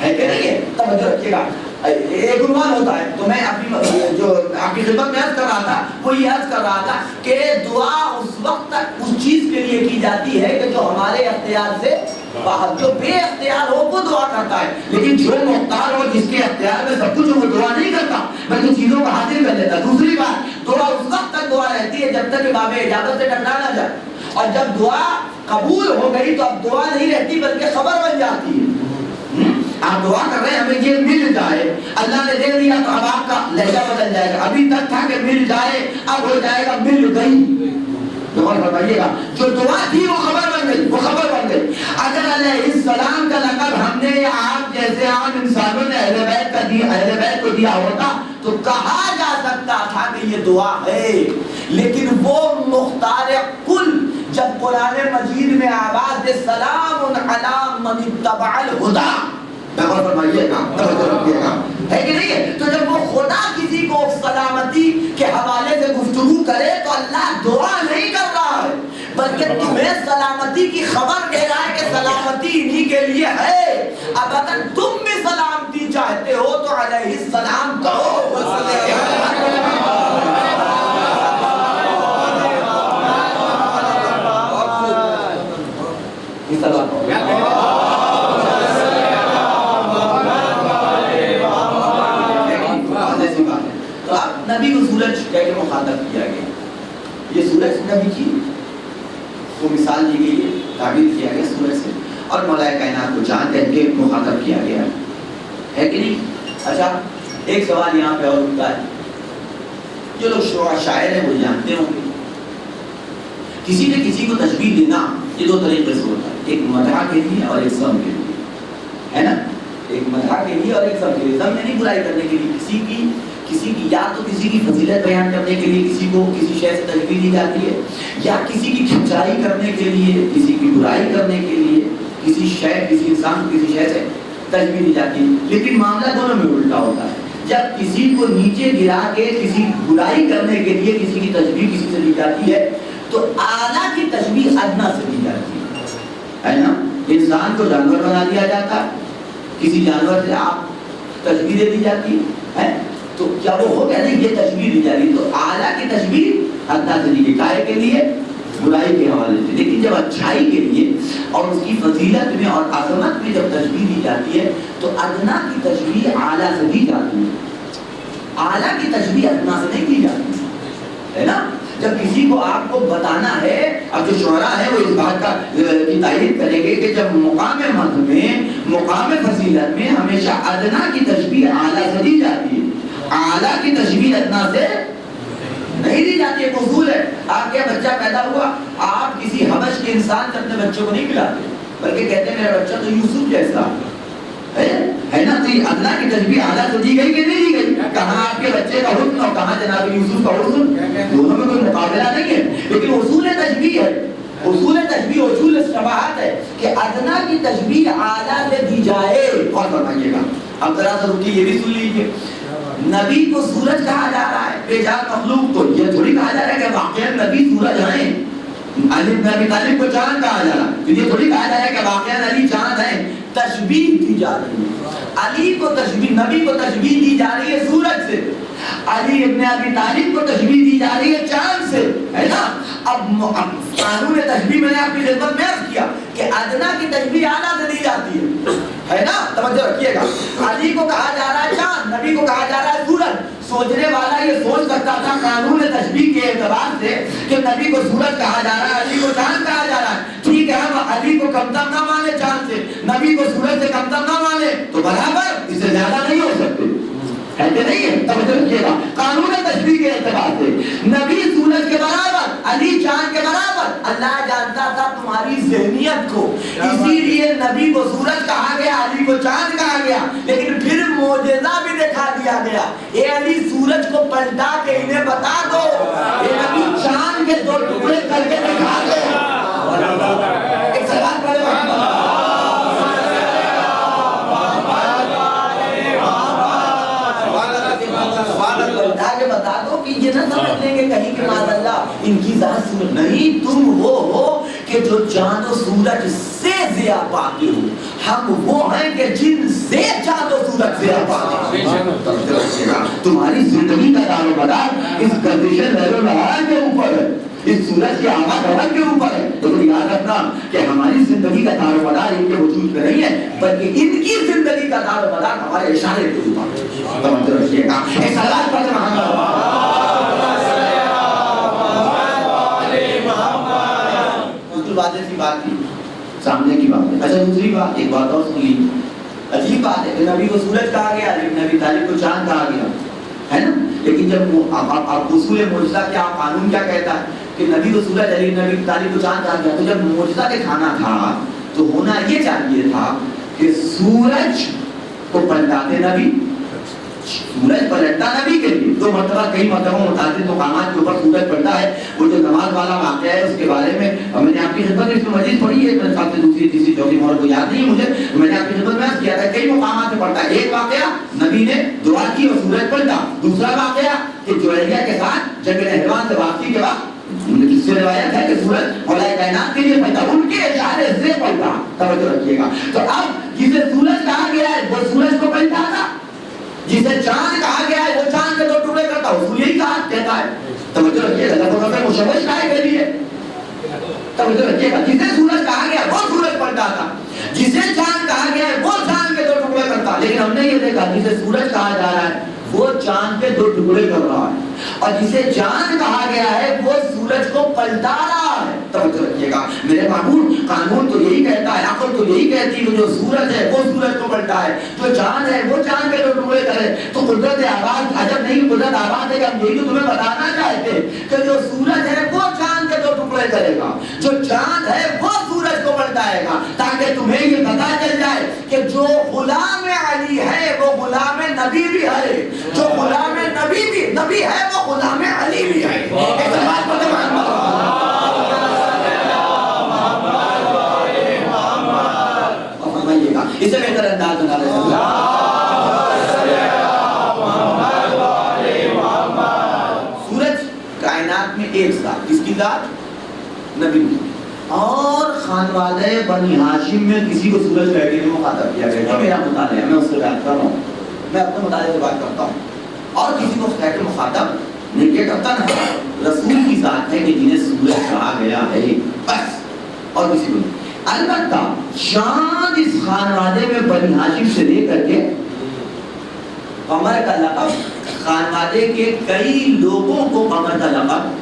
[SPEAKER 1] ہے کہ نہیں ہے. توجہ رکھیے گا, ایک عنوان ہوتا ہے. تو میں اپنی جو آپ کی خدمت میں عرض کر رہا تھا وہ یہ عرض کر رہا تھا کہ دعا اس وقت تک اس چیز کے لیے کی جاتی ہے کہ جو ہمارے اختیار سے باہر, جو بے اختیار ہو وہ دعا کرتا ہے. لیکن جو مختار ہو, جس کے اختیار میں سب کچھ وہ دعا نہیں کرتا بلکہ چیزوں کو حاصل کر لیتا. دوسری بات, دعا اس وقت تک دعا رہتی ہے جب تک کہ باب اجابت سے ٹکرا نہ جائے, اور جب دعا قبول ہو گئی تو اب دعا نہیں رہتی بلکہ خبر بن جاتی ہے. آپ دعا کر رہے ہیں ہمیں یہ مل جائے, اللہ نے دے دیا تو اب آپ کا لہجہ بدل جائے گا. ابھی تک تھا کہ مل جائے, اب ہو جائے گا مل گئی. غور فرمائیے گا, جو دعا تھی وہ خبر بن گئی, وہ خبر بن گئی. اگر علیہ السلام کا لقب ہم نے یا آپ جیسے عام انسانوں نے اہل بیت کو دیا ہوتا تو کہا جا سکتا تھا کہ یہ دعا ہے، لیکن وہ مختار کل جب قرآن مجید میں آواز دے سلام علی من اتبع الہدی، غور فرمائیے گا، توجہ رکھیے گا، ہے کہ نہیں ہے؟ تو جب وہ خدا کسی کو سلامتی کے حوالے سے گفتگو کرے تو اللہ دعا نہیں کر رہا ہے، بلکہ تمہیں سلامتی کی خبر دے رہا ہے کہ سلامتی انہی کے لیے ہے۔ اب اگر تم بھی سلامتی چاہتے ہو تو علیہ السلام کہو۔ نبی کو سورج کہہ کے مخاطب کیا گیا، یہ سورج نبی کی وہ مثال دی گئی ہے، تعبیر کیا گیا سورج سے، اور مولا کائنات کو چاند کہہ کے مخاطب کیا گیا ہے کہ نہیں؟ اچھا ایک سوال یہاں پہ اور اٹھتا ہے، جو لوگ شاعر ہیں وہ جانتے ہوں گے کسی نے کسی کو تشبیہ دینا یہ دو طریقے سے ہوتا ہے، ایک مدح کے لیے اور ایک ذم کے لیے، ہے نا؟ ایک مدح کے لیے اور ایک ذم کے لیے۔ ذم یعنی برائی کرنے کے لیے، کسی کی یا تو کسی کی فضیلت بیان کرنے کے لیے کسی کو کسی شے سے تشبیہ دی جاتی ہے، یا کسی کی کھچائی کرنے کے لیے، کسی کی برائی کرنے کے لیے کسی شے کسی انسان کو کسی شے سے تشبیہ دی جاتی ہے۔ لیکن معاملہ دونوں میں الٹا ہوتا ہے، جب کسی کو نیچے گرا کے کسی برائی کرنے کے لیے کسی کی تشبیہ کسی سے دی جاتی ہے تو اعلیٰ کی تشبیہ ادنا سے دی جاتی ہے نا؟ انسان کو جانور بنا دیا جاتا ہے، کسی جانور سے آپ تشبیہ دے دی جاتی ہے تو کیا وہ ہو گیا نہیں؟ یہ تشبیہ دی جا رہی تو اعلیٰ کی تشبیہ ادنا سے دی گئی، کائے کے لیے؟ برائی کے حوالے سے۔ لیکن جب اچھائی کے لیے اور اس کی فضیلت میں اور عظمت میں جب تشبیہ دی جاتی ہے تو ادنا کی تشبیہ اعلیٰ سے دی جاتی ہے، اعلیٰ کی تشبیہ ادنا سے نہیں دی جاتی ہے نا؟ جب کسی کو آپ کو بتانا ہے، اب جو شعراء ہے وہ اس بات کی تائید کریں گے کہ جب مقام مدح میں مقام فضیلت میں ہمیشہ ادنا کی تشبیہ اعلیٰ سے دی جاتی ہے، اعلیٰ کی تشبیہ ادنا سے نہیں دی جاتی۔ ایک اصول ہے، آپ کے بچہ پیدا ہوا، آپ کسی حبش کے انسان سے اپنے بچوں کو نہیں کھلاتے بلکہ کہتے ہیں میرا بچہ تو یوسف جیسا ہے نا؟ تو یہ ادنا کی تشبیہ اعلیٰ سے دی گئی کہ نہیں دی گئی؟ کہاں آپ کے بچے کا حسن اور کہاں جناب یوسف کا حسن، دونوں میں کوئی مقابلہ نہیں ہے، لیکن اصول تشبیہ ہے، اصول تشبیہ اصول شباہت ہے کہ ادنا کی تشبیہ اعلیٰ سے دی جائے۔ اور فرمائیے گا اب ذرا سا رکیے، یہ بھی سن لیجیے، نبی کو سورج کہا جا رہا ہے، بے جان مخلوق کو یہ تھوڑی کہا جا رہا ہے کہ واقعا نبی سورج ہیں، علی بن ابی طالب کو چاند کہا جا رہا ہے، تو یہ تھوڑی کہا جا رہا ہے کہ واقعا علی چاند ہیں، تشبیہ دی جا رہی ہے، علی کو تشبیہ، نبی کو تشبیہ دی جا رہی ہے سورج سے، علی ابن ابی طالب کو تشبیہ دی جا رہی ہے چاند سے، ہے نا؟ اب قانون تشبیہ میں نے آپ کی خدمت میں عرض کیا کہ ادنا کی تشبیہ اعلیٰ سے دی جاتی ہے نا؟ توجہ رکھیے گا، علی کو کہا جا رہا ہے چاند، نبی کو کہا جا رہا ہے سورج۔ سوچنے والا یہ سوچ سکتا تھا قانون تشبیہ کے اعتبار سے کہ نبی کو سورج کہا جا رہا ہے، علی کو چاند کہا جا رہا ہے، ٹھیک ہے ہم علی کو کمتر نہ مانے چاند سے، نبی کو سورج سے کمتر نہ مانے، تو برابر اس سے زیادہ نہیں ہو سکتے، ہے کہ نہیں ہے؟ توجہ رکھیے گا، قانون تشبیہ کے اعتبار سے نبی سورج کے برابر، علی چاند کے برابر۔ اللہ جانتا تھا تمہاری ذہنیت کو، اسی لیے نبی کو سورج کہا گیا، علی کو چاند کہا گیا، لیکن پھر معجزہ بھی دکھا دیا گیا، اے علی سورج کو پلٹا کے انہیں بتا دو، اے نبی چاند کے دو ٹکڑے کر کے دکھا دو۔ ایک سوال پڑھے بتا دو کہ یہ نہ سمجھ لیں گے کہیں کہ معاذ اللہ ان کی ذات سورج نہیں، تم وہ ہو کہ جو چاند و سورج سے ضیا پاتے ہو، ہم وہ ہیں کہ جن سے چاند و سورج ضیا پاتے ہیں۔ تمہاری زندگی کا دار و مدار اس گردش لہر و بہار کے اوپر ہے، اس سورج کے آمد و رفت کے اوپر ہے، تو یاد رکھنا کہ ہماری زندگی کا دار و مدار ان کے وجود میں نہیں ہے بلکہ ان کی زندگی کا دار و مدار ہمارے اشارے کے اوپر ہے۔ توجہ رکھیے گا، ایک سوال پڑھ باتیں سی بات تھی سامنے کی بات ہے۔ اچھا دوسری بات، ایک بات اور سن لیجیے، عجیب بات ہے کہ نبی کو سورج کہا گیا، لیکن نبی طالب کو چاند کہا گیا، ہے نا؟ لیکن جب آپ اصول معجزہ کیا قانون کیا کہتا ہے کہ نبی کو سورج، علی نبی طالب کو چاند کہا گیا، تو جب معجزہ دکھانا تھا تو ہونا یہ چاہیے تھا کہ سورج کو پلٹاتے نبی سورج پلٹتا نبی کے لیے 2 مرتبہ کئی مرتبہ متعدد مقامات کے اوپر سورج پلٹا ہے. وہ جو نماز والا واقعہ ہے اس کے بارے میں میں نے آپ کی خدمت میں اس میں مزید پڑھی ہے, میرے ساتھ دوسری تیسری چوتھی مہر کو یاد نہیں مجھے, میں نے آپ کی خدمت میں عرض کیا تھا کئی مقامات میں پڑھتا ہے. ایک واقعہ نبی نے دعا کی اور سورج پلٹا. دوسرا واقعہ کہ جوہریہ کے ساتھ جنگ نہروان سے واپسی کے بعد اس سے روایت ہے کہ سورج مولا کائنات کے لیے پلٹا, ان کے اشارے سے پلٹا. توجہ رکھیے گا. تو اب جسے سورج کہا گیا ہے وہ سورج کو پلٹا تھا, جسے چاند کہا گیا ہے وہ چاند کے 2 ٹکڑے کرتا, اس کو یہی کہا کہتا ہے. توجہ رکھیے گا. لفظ میں مشوش کا ہے کے لیے توجہ رکھیے گا. جسے سورج کہا گیا وہ سورج پلٹا تھا, جسے چاند کہا گیا ہے وہ چاند کے 2 ٹکڑے کرتا. لیکن ہم نے یہ دیکھا جسے سورج کہا جا رہا ہے وہ چاند کے 2 ٹکڑے کر رہا ہے, اور جسے چاند کہا گیا ہے وہ سورج کو پلٹا رہا ہے. توجہ رکھیے گا. میرے قانون تو یہی کہتا ہے, عقل تو یہی کہتی ہے کہ جو سورج ہے وہ سورج کو پلٹا ہے, جو چاند ہے وہ چاند کے 2 ٹکڑے کرے. تو قدرت آباد عجب نہیں, قدرت آباد ہے کہ ہم یہی تو تمہیں بتانا چاہتے کہ جو سورج ہے وہ چاند کے 2 ٹکڑے کرے گا, جو چاند ہے وہ سورج کو پلٹائے گا, تاکہ تمہیں یہ پتا چل جائے کہ جو غلام علی ہے وہ غلام نبی بھی ہے, جو غلام نبی ہے وہ غلام علی بھی ہے. اس بات کو سمجھیے گا. اسے بہتر انداز بنا رہے سورج کائنات میں ایک ذات, کس کی ذات؟ نبی. اور خانوادہ بنی ہاشم میں کسی کو سورج کہہ کے نہیں مخاطب کیا گیا. میرا مطالعہ میں اس سے بات کر رہا ہوں, میں اپنے مطالعے سے بات کرتا ہوں, اور کسی کو کہہ کے مخاطب نہیں کیا کرتا نا. رسول کی ذات ہے کہ جنہیں سورج کہا گیا ہے بس, اور کسی کو نہیں. البتہ چاند اس خانوادے میں بنی ہاشم سے لے کر کے قمر کا لقب خانوادے کے کئی لوگوں کو قمر کا لقب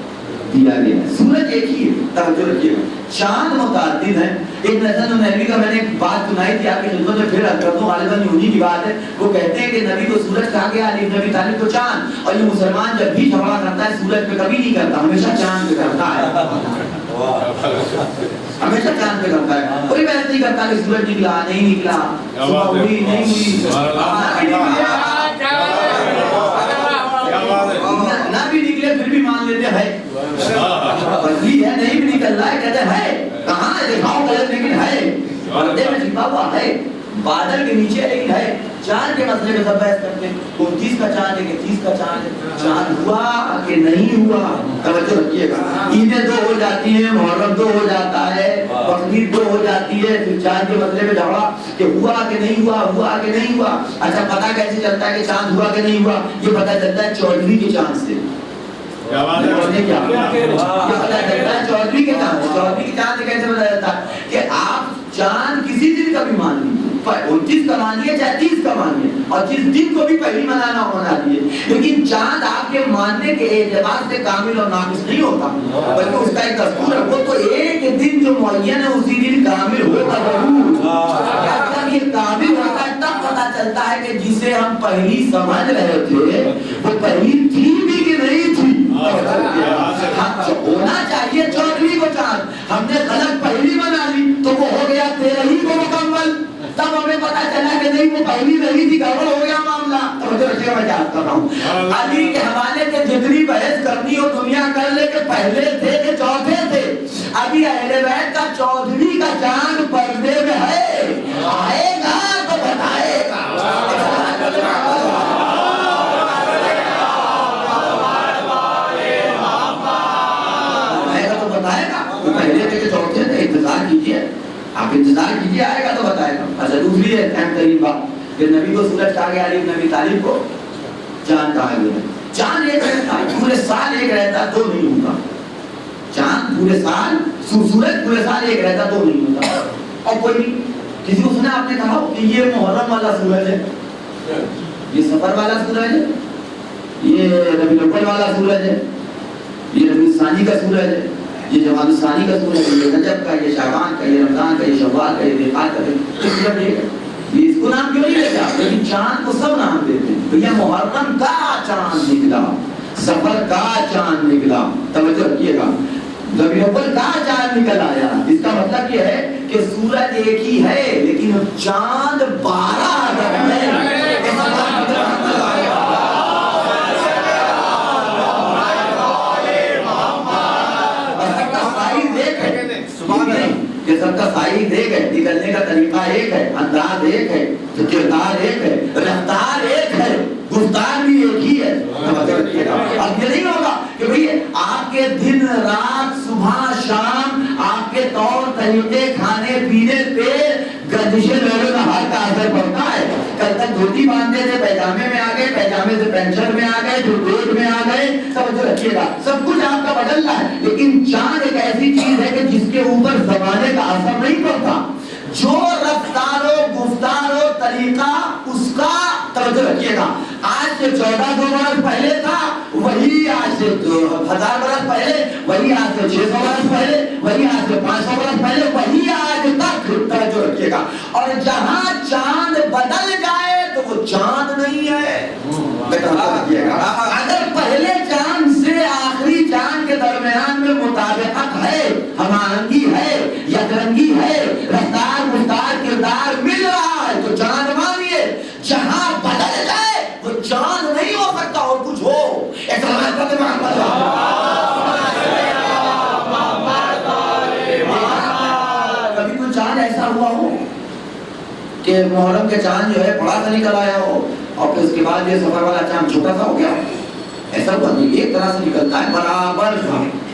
[SPEAKER 1] دیا گیا ہے. سورج ایک ہی ہے. توجہ رکھیے گا. چاند متعدد ہیں. ایک نسل نبی کا میں نے ایک بات سنائی تھی آپ کی خدمت میں پھر عرض کرتا ہوں, غالباً انہی کی بات ہے. وہ کہتے ہیں کہ نبی کو سورج کہا گیا, علی بن ابی طالب کو چاند, اور یہ مسلمان جب بھی جھگڑا کرتا ہے سورج پہ کبھی نہیں کرتا, ہمیشہ چاند پہ کرتا ہے. ہمیشہ چاند پہ کرتا ہے. کوئی بحث نہیں کرتا کہ سورج نکلا نہیں نکلا, صبح ہوئی نہیں ہوئی, نہ بھی نکلے پھر بھی مان لیتے ہیں بدلی ہے, نہیں بھی نکل رہا ہے کہتے ہیں کہاں ہے دکھاؤ غلط, لیکن ہے پردے میں چھپا ہوا ہے, بادل کے نیچے لیکن ہے. چاند کے مسئلے میں سب بحث کرتے ہیں 29 کا چاند ہے کہ 30 کا چاند ہے, چاند ہوا کہ نہیں ہوا. توجہ رکھیے گا. عیدیں 2 ہو جاتی ہیں, محرم 2 ہو جاتا ہے, بقرعید 2 ہو جاتی ہے, پھر چاند کے مسئلے میں جھگڑا کہ ہوا کہ نہیں ہوا, ہوا کہ نہیں ہوا. اچھا پتہ کیسے چلتا ہے کہ چاند ہوا کہ نہیں ہوا؟ یہ پتہ چلتا ہے چودھری کے چاند سے. چودھری کے چاند سے کیسے پتہ چلتا ہے کہ آپ چاند کسی دن کا بھی مان لیجیے, 29 کا مانیے چاہے 30 کا مانیے, اور جس دن کو بھی پہلی منانا ہونا چاہیے, لیکن چاند آپ کے ماننے کے اعتبار سے کامل اور ناقص نہیں ہوتا, بلکہ اس کا ایک دستور ہے. وہ تو ایک دن جو معین ہے اسی دن کامل ہوگا ضرور. جب یہ کامل ہوتا ہے تب پتہ چلتا ہے کہ جسے ہم پہلی سمجھ رہے تھے وہ پہلی تھی بھی کہ نہیں تھی. ہونا چاہیے چودھری کو چاند, ہم نے غلط پہلی بنا لی تو وہ ہو گیا 13 کو مکمل. تب ہمیں پتا چلا کہ نہیں وہ پہلی نہیں تھی, گڑبڑ ہو گیا معاملہ. توجہ رکھیے, میں یاد کر رہا ہوں. علی کے حوالے سے جتنی بحث کرنی ہو دنیا کر لے کہ پہلے تھے کہ چوتھے تھے. ابھی اہل بیت کا چودھری کا چاند پردے میں ہے, آئے گا تو بتائے گا. پہلے تھے کہ چوتھے تھے, انتظار کیجیے, آپ انتظار کیجیے, آئے گا تو بتائے گا. اچھا دوسری ہے اہم ترین بات, پھر نبی کو سورج کہا گیا, علی بن ابی طالب کو چاند کہا گیا. چاند ایک رہتا پورے سال, ایک رہتا 2 نہیں ہوتا. چاند پورے سال, سورج پورے سال ایک رہتا 2 نہیں ہوتا. اور کوئی نہیں, کسی کو سنا آپ نے کہا کہ یہ محرم والا سورج ہے, یہ سفر والا سورج ہے, یہ ربیع الاول والا سورج ہے, یہ ربیع الثانی کا سورج ہے, یہ جمادی الثانی کا سورج ہے, یہ رجب کا, یہ شعبان کا, یہ رمضان کا, یہ شوال کا, یہ ذوالقعدہ کا. کس سورج ہے یہ, اس کو نام کیوں نہیں دیتے آپ؟ لیکن چاند کو سب نام دیتے ہیں. بھیا محرم کا چاند نکلا, سفر کا چاند نکلا. توجہ رکھیے گا. ربیع الاول کا چاند نکل آیا. اس کا مطلب یہ ہے کہ سورج ایک ہی ہے لیکن چاند 12 ہے. سب کا سائز ایک ہے، نکلنے کا طریقہ ایک ہے، انداز ایک ہے، کردار ایک ہے، رفتار ایک ہے، گفتار بھی ایک ہی ہے. اب یہ نہیں ہوگا کہ بھئی آپ کے دن رات صبح شام آپ کے طور طریقے کھانے پینے پہ گردش لولو نہار کا اثر پڑتا ہے. کل تک دھوتی باندھتے تھے، پیجامے میں آ گئے، پیجامے سے پینچر میں آ گئے، پھر کوٹ میں آ گئے. سمجھ رکھیے گا سب کچھ آپ کا بدل رہا ہے، لیکن چاند ایک ایسی چیز ہے کہ جس کے اوپر زمانے کا اثر نہیں پڑتا. جو رفتار و گفتار و طریقہ اس کا توجہ رکھیے گا آج سے 1400 برس پہلے تھا، وہی آج سے 1000 برس پہلے، وہی آج سے 600 برس پہلے، وہی آج سے 500 برس پہلے، وہی آج تک. توجہ رکھیے گا. اور جہاں چاند بدل جائے تو وہ چاند نہیں ہے. اگر پہلے چاند سے آخری چاند کے درمیان میں مطابقت ہے، ہماہنگی ہے، یکرنگی ہے، رفتار گفتار کردار مل رہا ہے تو چاند مانیے. جہاں بدل جائے وہ چاند نہیں ہو سکتا اور کچھ ہو. کبھی کوئی چاند ایسا ہوا ہو کہ محرم کے چاند جو ہے بڑا سا نکل آیا ہو اور پھر اس کے بعد یہ سفر والا چاند چھوٹا سا ہو گیا؟ ایسا ہوا نہیں. ایک طرح سے نکلتا ہے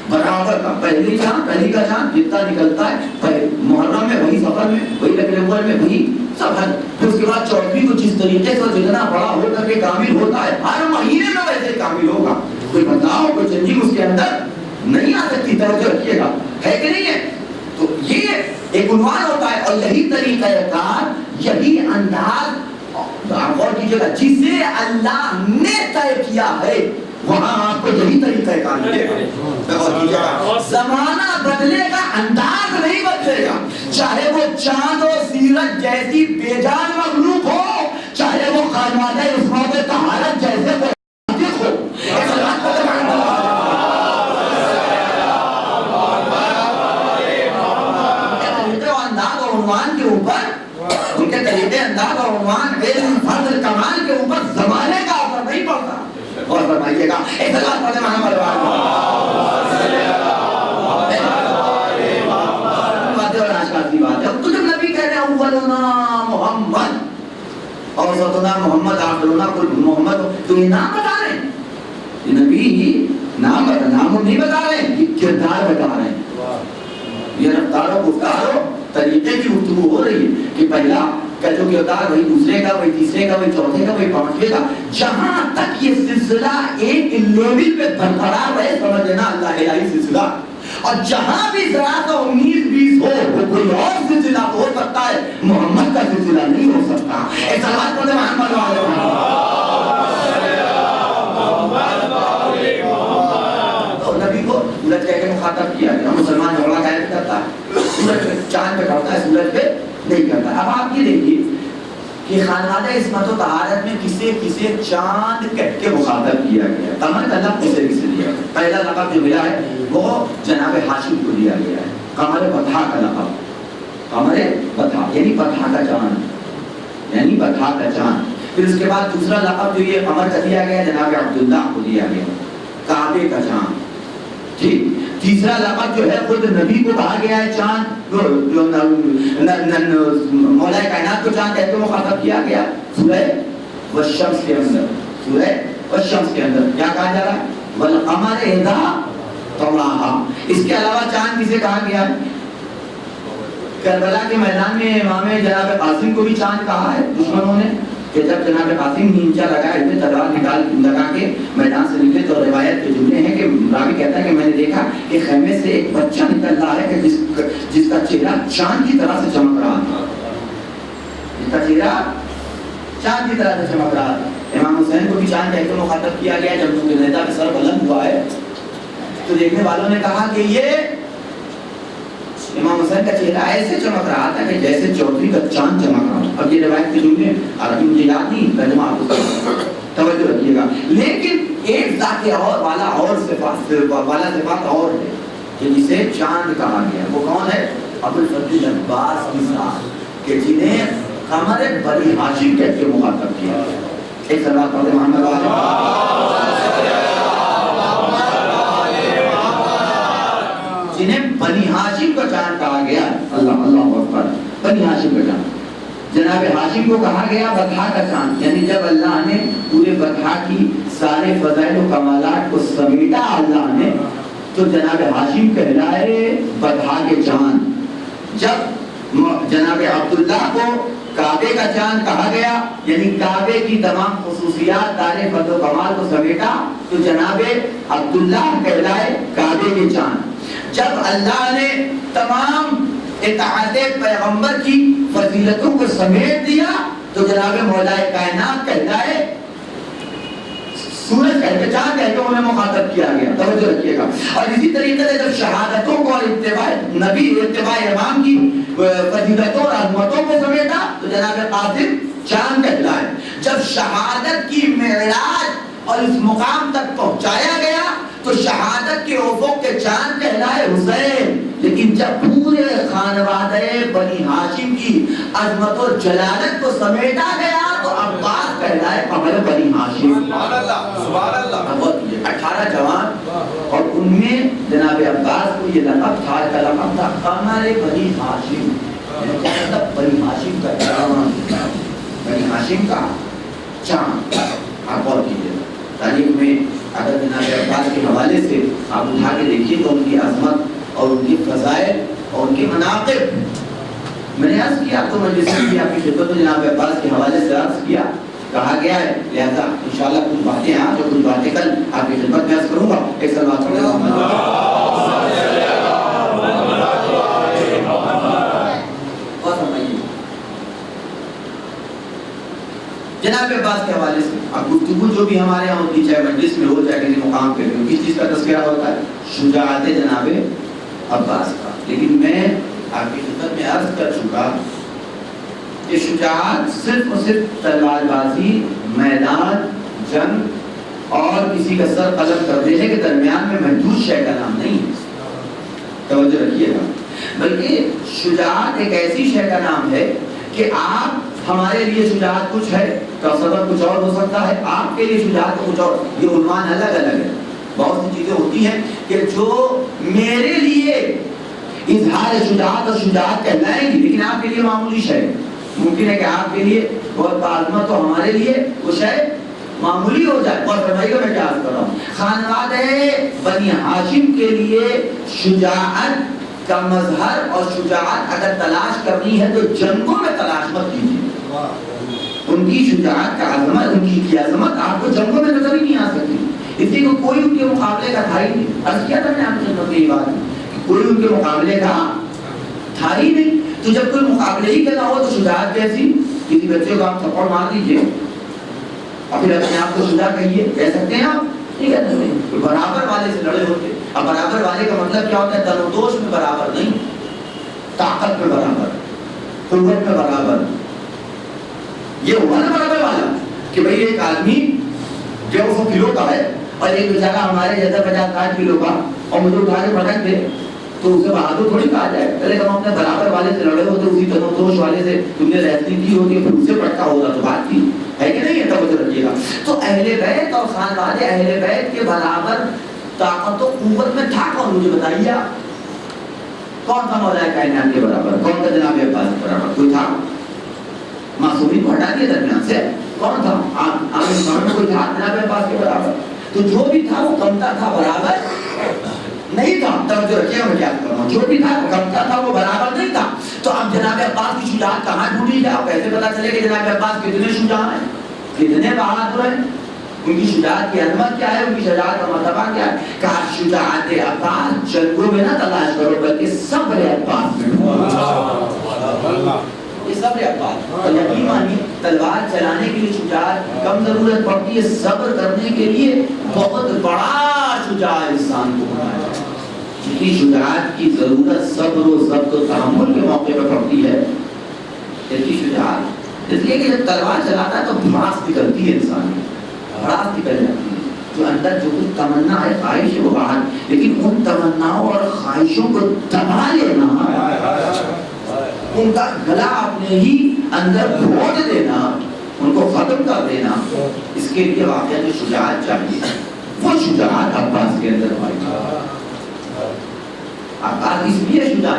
[SPEAKER 1] برابر کا پہلی چاند، پہلی کا چاند جتنا نکلتا ہے محرم میں وہی سفر میں وہی ربیع الاول میں وہی سفر. پھر اس کے بعد چوتھویں کو جس طریقے سے جتنا بڑا ہو کر کے کامل ہوتا ہے ہر مہینے میں ویسے کامل ہوگا. کوئی بدلاؤ کوئی چینجنگ اس کے اندر نہیں آ سکتی. توجہ رکھیے گا ہے کہ نہیں ہے. تو یہ ایک عنوان ہوتا ہے اور یہی طریقہ کار، یہی انداز غور کیجیے گا جسے اللہ نے طے کیا ہے وہاں آپ کو یہی طریقہ کار ملے گا. زمانہ بدلے گا، انداز نہیں بدلے گا. چاہے وہ چاند و سیرت جیسی بے جان مخلوق ہو، چاہے وہ خانوادہ عصمت طہارت جیسے ہو. عنوان کے اوپر ان کے طریقے انداز اور عنوان علم فضل کمال کے اوپر زمانے کا اثر نہیں پڑتا. اور فرمائیے گا ایک اللہ پڑھے محمد تو جب نبی کہہ رہے ہیں اولنا محمد اور سوتنا محمد آخرنا کل محمد، تو یہ نام بتا رہے ہیں. یہ نبی نام نہیں بتا رہے ہیں، یہ کردار بتا رہے ہیں. یہ رفتار و گفتار و طریقے کی گفتگو ہو رہی ہے کہ پہلا کا جو کردار وہی دوسرے کا، وہی تیسرے کا، وہی چوتھے کا، وہی پانچویں کا. جہاں تک یہ سلسلہ ایک لیول پہ برقرار رہے سمجھ لینا اللہ الہی سلسلہ. اور جہاں بھی ذرا سا 19-20 ہو وہ کوئی اور سلسلہ ہو سکتا ہے، محمد کا سلسلہ نہیں ہو سکتا. ایسا بات کرتے محمد تو نبی کو سورج کہہ کے مخاطب کیا گیا. مسلمان جھگڑا قائم کرتا ہے، سورج چاند پہ کرتا ہے، سورج پہ نہیں کرتا. اب آپ یہ دیکھیے کہ خانوادہ عصمت و طہارت میں کسے چاند کہہ کے مخاطب کیا گیا. تمام لقب کسے دیا گیا؟ پہلا لقب جو ملا ہے وہ جناب ہاشم کو دیا گیا ہے، قمر بطحا کا لقب. قمر بطحا یعنی بطحا کا چاند، یعنی بطحا کا چاند. پھر اس کے بعد دوسرا لقب جو یہ قمر کا دیا گیا جناب عبداللہ کو دیا گیا، کعبے کا چاند. ٹھیک. تیسرا لقب جو ہے خود نبی کو کہا گیا ہے چاند، جو مولا کائنات کو چاند کہتے مخاطب کیا گیا. سورہ والشمس کے اندر، سورہ والشمس کے اندر کیا کہا جا رہا ہے؟ والقمر اذا طلاہا. اس کے علاوہ چاند کسے کہا گیا ہے؟ کربلا کے میدان میں امام جناب قاسم کو بھی چاند کہا ہے دشمنوں نے، کہ جب جناب قاسم نیچا لگائے ہوئے تلوار نکال لگا کے میدان سے نکلے تو روایت کے جملے ہیں کہ راوی کہتا ہے کہ میں نے دیکھا کہ خیمے سے ایک بچہ نکل رہا ہے کہ جس کا چہرہ چاند کی طرح سے چمک رہا تھا، جس کا چہرہ چاند کی طرح سے چمک رہا تھا. امام حسین کو بھی چاند کہہ کے مخاطب کیا گیا. جب ان کے نیتا کا سر بلند ہوا ہے تو دیکھنے والوں نے کہا کہ یہ امام حسین کا چہرہ ایسے چمک رہا تھا کہ جیسے چودھری کا چاند چمک رہا. اب یہ روایت کے جملے عربی مجھے یاد نہیں، ترجمہ آپ کو توجہ رکھیے گا. لیکن ایک ذات اور والا اور صفات اور ہے کہ جسے چاند کہا گیا. وہ کون ہے؟ ابوالفضل عباس کی ذات کہ جنہیں قمر بنی ہاشم کہہ کے مخاطب کیا. ایک سلوات پڑھتے محمد جنہیں بنی ہاشم کا چاند کہا گیا. اللہ اللہ اکبر، بنی ہاشم کا چاند۔ جناب ہاشم کو کہا گیا بطحا کا چاند، یعنی جب اللہ نے پورے بطحا کی سارے فضائل و کمالات کو سمیٹا اللہ نے، تو جناب ہاشم کہلائے بطحا کے چاند۔ جب جناب عبداللہ کو کعبے کا چاند کہا گیا، یعنی کعبے کی تمام خصوصیات سارے فضل و کمال کو سمیٹا، تو جناب عبداللہ کہلائے کعبے کے چاند۔ جب اللہ نے تمام اطاعت پیغمبر کی فضیلتوں کو سمیٹ دیا، تو جناب مولا کائنات کہلائے سورج کہہ کے چاند کہہ کے انہیں مخاطب کیا گیا، توجہ رکھیے گا۔ اور اسی طریقے سے جب شہادتوں کو اور اتباع نبی اتباع امام کی فضیلتوں اور عظمتوں کو سمیٹا، تو جناب قاسم چاند کہلائے۔ جب شہادت کی معراج اور اس مقام تک پہنچایا گیا، تو شہادت کے افق کے چاند کہلائے حسین۔ لیکن جب پورے خانوادہ بنی ہاشم کی عظمت و جلالت کو سمیٹا گیا، تو عباس کہلائے قمر بنی ہاشم۔ سبحان اللہ سبحان اللہ۔ 18 جوان، اور ان میں جناب عباس کو یہ لقب تھا، کا لقب تھا قمر بنی ہاشم، یعنی کیا مطلب بنی ہاشم کا چاند، بنی ہاشم کا چاند۔ آپ غور کیجیے تاریخ میں اگر جناب عباس کے حوالے سے آپ اٹھا کے دیکھیے تو ان کی عظمت اور ان کی فضائل اور ان کے مناقب میں نے عرض کیا، تو مجلس میں آپ کی خدمت میں جناب عباس کے حوالے سے عرض کیا، کہا گیا ہے، لہذا انشاءاللہ کچھ باتیں ہیں جو کچھ باتیں کل آپ کی خدمت میں عرض کروں گا۔ ایک سلوات پڑھیں جناب عباس کے حوالے سے اب گفتگو جو بھی ہمارے یہاں ہوتی، چاہے مجلس میں ہو چاہے کسی مقام پہ ہو، کس چیز کا تذکرہ ہوتا ہے؟ شجاعت جناب عباس کا۔ لیکن میں آپ کی خدمت میں عرض کر چکا کہ شجاعت صرف اور صرف تلوار بازی، میدان جنگ اور کسی کا سر قلم کر دینے کے درمیان میں محدود شے کا نام نہیں ہے، توجہ رکھیے گا، بلکہ شجاعت ایک ایسی شے کا نام ہے کہ آپ ہمارے لیے شجاعت کچھ ہے تو سبب کچھ اور ہو سکتا ہے، آپ کے لیے شجاعت کچھ اور، یہ عنوان الگ الگ ہے۔ بہت سی چیزیں ہوتی ہیں کہ جو میرے لیے اظہار شجاعت اور شجاعت کہلائیں گی، لیکن آپ کے لیے معمولی شے، ممکن ہے کہ آپ کے لیے بہت عظمت تو ہمارے لیے وہ شے معمولی ہو جائے۔ اور فرمائیے گا میں کیا عرض کر رہا ہوں، خانوادہ بنی ہاشم کے لیے شجاعت کا مظہر اور شجاعت اگر تلاش کرنی ہے تو جنگوں میں تلاش مت کیجیے۔ ان کی شجاعت کا عظمت، ان کی عظمت آپ کو جنگوں میں نظر ہی نہیں آ سکتی، اس لیے کوئی ان کے مقابلے کا تھا ہی نہیں۔ عرض کیا تھا میں آپ سے یہ بات کہ کوئی ان کے مقابلے کا تھا ہی نہیں، تو جب کوئی مقابلے ہی کا نہ ہو تو شجاعت کیسی؟ کسی بچے کو آپ تھپڑ مار دیجیے اور پھر اپنے آپ کو شجاع کہیے، کہہ سکتے ہیں آپ؟ نہیں کہہ سکتے۔ برابر والے سے لڑے ہوتے، اب برابر والے کا مطلب کیا ہوتا ہے؟ تن و دوش میں برابر نہیں، طاقت میں برابر، قوت میں برابر۔ یہ ہوا نا برابر والا کہ بھئی ایک آدمی 150 کلو کا ہے اور ایک بیچارہ ہمارے جیسا 50-60 کلو کا، اور مجھے اٹھا کے پٹک دے تو اسے بہادر تھوڑی کہا جائے۔ پہلے ہم اپنے برابر والے سے لڑے ہوتے، اسی تن و دوش والے سے تم نے ریسلنگ کی ہوتی، پھر اسے پٹکا ہوگا تو بات تھی، ہے کہ نہیں؟ توجہ رکھیے گا۔ تو اہل بیت اور خانوادہ اہل بیت کے برابر طاقت و قوت میں تھا کون؟ مجھے بتائیے آپ، کون تھا مولا کائنات کے برابر؟ کون تھا جناب عباس کے برابر؟ کوئی تھا؟ معصومین کو ہٹا دیا درمیان سے، کون تھا؟ عام انسان میں کوئی تھا جناب عباس کے برابر؟ تو جو بھی تھا وہ کمتا تھا، برابر نہیں تھا۔ توجہ رکھیے میں کیا کر رہا ہوں، جو بھی تھا وہ کمتا تھا، وہ برابر نہیں تھا۔ تو اب جناب عباس کی شجاعت کہاں ڈھونڈی جائے؟ آپ کیسے پتا چلے کہ جناب عباس کتنے شجاع ہیں، کتنے بہادر ہیں، ان کی شجاعت کی عظمت کیا ہے، ان کی شجاعت کا مرتبہ کیا ہے؟ کہا شجاعت عباس جنگوں میں نہ تلاش کرو بلکہ صبر عباس میں ڈھونڈو۔ یہ صبر عباس، اور یقین مانیے تلوار چلانے کے لیے شجاعت کم ضرورت پڑتی ہے، صبر کرنے کے لیے بہت بڑا شجاع انسان کو ہونا ہے۔ جتنی شجاعت کی ضرورت صبر و ضبط و تحمل کے موقع پر پڑتی ہے، اتنی شجاعت، اس لیے کہ جب تلوار چلاتا ہے تو بھڑاس نکلتی ہے انسان کی، بھڑاس نکل جاتی ہے، جو اندر جو کچھ تمنا ہے، خواہش ہے وہ باہر، لیکن ان تمناؤں اور خواہشوں کو دبا لینا، ان کا گلا اپنے ہی اندر گھونٹ دینا، ان کو ختم کر دینا، اس کے لیے واقعہ جو شجاعت چاہیے وہ شجاعت عباس کے اندر پائی۔ عباس اس لیے شجاع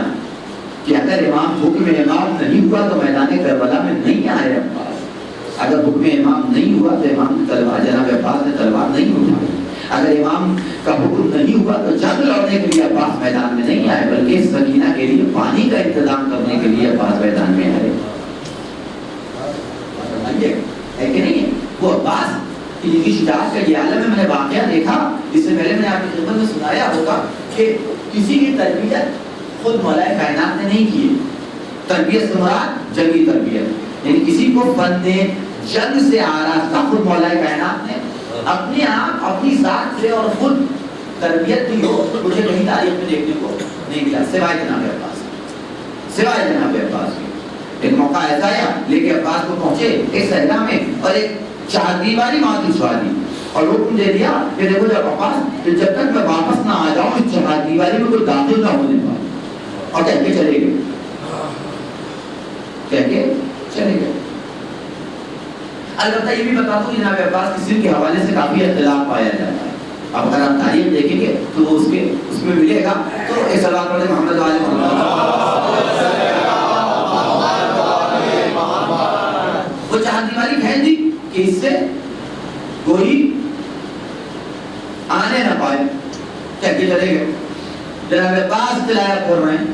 [SPEAKER 1] کہ اگر امام حکم امام نہیں ہوا تو میدان کربلا میں نہیں آئے عباس. اگر حکم امام نہیں ہوا تو امام نے تلوار جناب عباس نے تلوار نہیں اٹھائی. اگر امام کا حکم نہیں ہوا تو جنگ لڑنے کے لیے عباس میدان میں نہیں آئے بلکہ سکینہ کے لیے پانی کا انتظام کرنے کے لیے عباس میدان میں آئے. ہے کہ نہیں؟ وہ عباس کی شجاعت کا یہ عالم ہے. میں نے واقعہ دیکھا جس سے پہلے میں نے آپ کی خدمت میں سنایا ہوگا کہ کسی کی تربیت خود مولا کائنات نے نہیں کی. تربیت سے مراد جنگی تربیت، یعنی کسی کو فن جنگ سے آراستہ خود مولا کائنات نے اپنے آپ اپنی ذات سے اور خود تربیت دی ہو. مجھے کہیں تاریخ میں دیکھنے کو نہیں ملا سوائے جناب عباس، سوائے جناب عباس کے. ایک موقع ایسا آیا لے کے عباس کو پہنچے ایک صحرا میں اور ایک چار دیواری وہاں کی چھوا دی اور حکم دے دیا کہ دیکھو جب عباس جب تک میں واپس نہ آ جاؤں اس چار دیواری میں کوئی داخل نہ ہونے پائے. اور کہہ کے چلے گئے، کہہ کے چلے گئے. البتہ یہ بھی بتا دوں جناب عباس کی سن کے حوالے سے کافی اختلاف پایا جاتا ہے. اب اگر آپ تاریخ دیکھیں گے تو وہ اس میں ملے گا. تو ایک صلوات پڑھیں محمد علیہ وہ چار دیواری کھینچ دی کہ اس سے کوئی آنے نہ پائے. کہہ کے چلے گئے. جناب عباس چلایا پھر رہے ہیں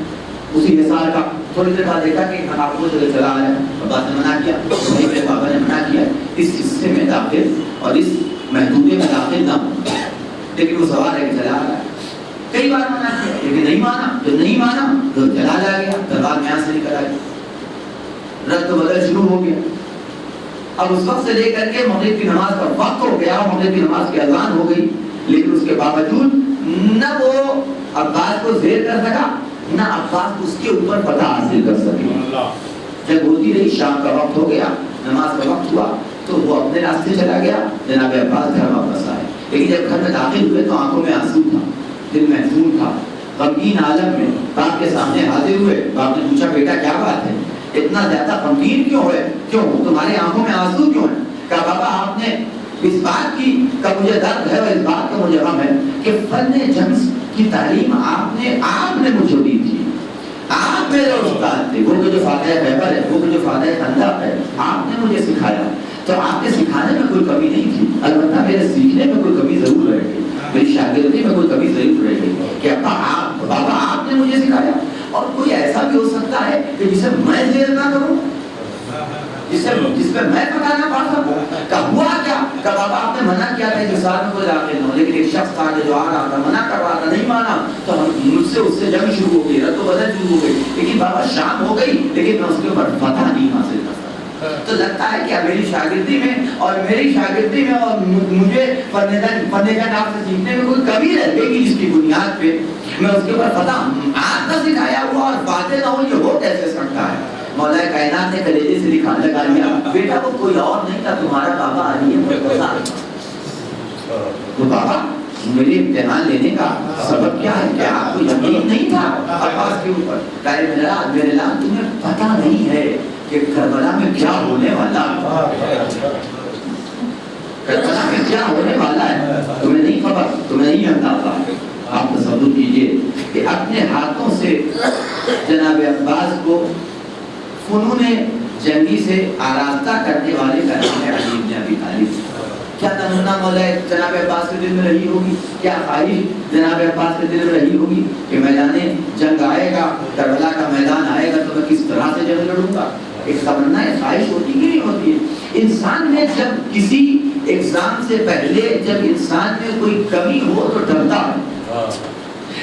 [SPEAKER 1] اسی حصار کا. تھوڑی دیر بعد دیکھا کہ آپ کو جگہ چلا آیا. عباس نے منع کیا، بابا نے منع کیا اس حصے میں داخل اور اس محدودے میں داخل نہ ہو. لیکن وہ سوال ہے کہ چلا آیا. کئی بار منع کیا لیکن نہیں مانا. جب نہیں مانا تو چلا جا گیا، تلوار میں یہاں سے نکل آئی. رد و بدل شروع ہو گیا. اب اس وقت سے لے کر کے مغرب کی نماز کا وقت ہو گیا، مغرب کی نماز کی اذان ہو گئی، لیکن اس کے باوجود نہ وہ عباس کو زیر کر سکا نہ عباس اس کے اوپر فتح حاصل کر سکے. جب ہوتی رہی شام کا وقت ہو گیا، نماز کا وقت ہوا تو وہ اپنے راستے چلا گیا. جناب عباس گھر واپس آئے. لیکن جب گھر میں داخل ہوئے تو آنکھوں میں آنسو تھا، دل محزون تھا، غمگین عالم میں. باپ کے سامنے حاضر ہوئے. باپ نے پوچھا بیٹا کیا بات ہے، اتنا زیادہ غمگین کیوں ہے، کیوں تمہاری آنکھوں میں آنسو کیوں ہیں؟ کہا بابا آپ نے اس بات کی کا مجھے درد ہے اور اس بات کا مجھے غم ہے کہ فن جنگ کی تعلیم آپ نے مجھے دی تھی. آپ میرے استاد تھے. وہ جو فاتح خیبر ہے، وہ جو فاتح خندق ہے، آپ نے مجھے سکھایا. تو آپ کے سکھانے میں کوئی کمی نہیں تھی. البتہ میرے سیکھنے میں کوئی کمی ضرور رہ گئی، میری شاگردی میں کوئی کمی ضرور رہ گئی کہ بابا آپ نے مجھے سکھایا. اور کوئی ایسا بھی ہو سکتا ہے کہ جسے میں زیر نہ کروں، جس میں میں پکانا پڑ سکوں. کہ ہوا کیا کہ بابا آپ نے منع کیا تھا کہ ساتھ میں کوئی داخل نہ ہو، لیکن ایک شخص تھا جو آ رہا تھا منع کر رہا تھا، نہیں مانا تو مجھ سے اس سے جنگ شروع ہو گئی، رد و بدل شروع ہو گئی. لیکن بابا شام ہو گئی لیکن میں اس کے اوپر فتح نہیں حاصل کر سکتا. تو لگتا ہے کہ میری شاگردی میں اور مجھے فن کا نام سے سیکھنے میں کوئی کمی رہ گئی جس کی بنیاد پہ میں اس کے اوپر فتح آپ کا سکھایا ہوا اور باتیں نہ ہو. یہ ہو کیسے سکتا ہے؟ مولا کائنات نے کلیجے سے لگا لیا بیٹا وہ کوئی اور نہیں تھا تمہارا بابا علی ہے. تو بابا میرے امتحان لینے کا سبب کیا ہے؟ کیا آپ کو یقین نہیں تھا عباس کے اوپر؟ میرے لال تمہیں پتہ نہیں ہے کہ کربلا میں کیا ہونے والا ہے. کربلا میں کیا ہونے والا ہے تمہیں نہیں خبر، تمہیں نہیں اندازہ. آپ تصور کیجئے کہ اپنے ہاتھوں سے جناب عباس کو فنون جنگی سے آراستہ کرنے والے کا نام ہے علی بن ابی طالب. کیا تمنا مولا جناب عباس کے دل میں رہی ہوگی، کیا خواہش جناب عباس کے دل میں رہی ہوگی کہ میدان جنگ آئے گا، کربلا کا میدان آئے گا تو میں کس طرح سے جنگ لڑوں گا. ایک تمنا ہے، خواہش ہوتی کہ نہیں ہوتی ہے انسان میں. جب کسی ایگزام سے پہلے جب انسان میں کوئی کمی ہو تو ڈرتا ہے،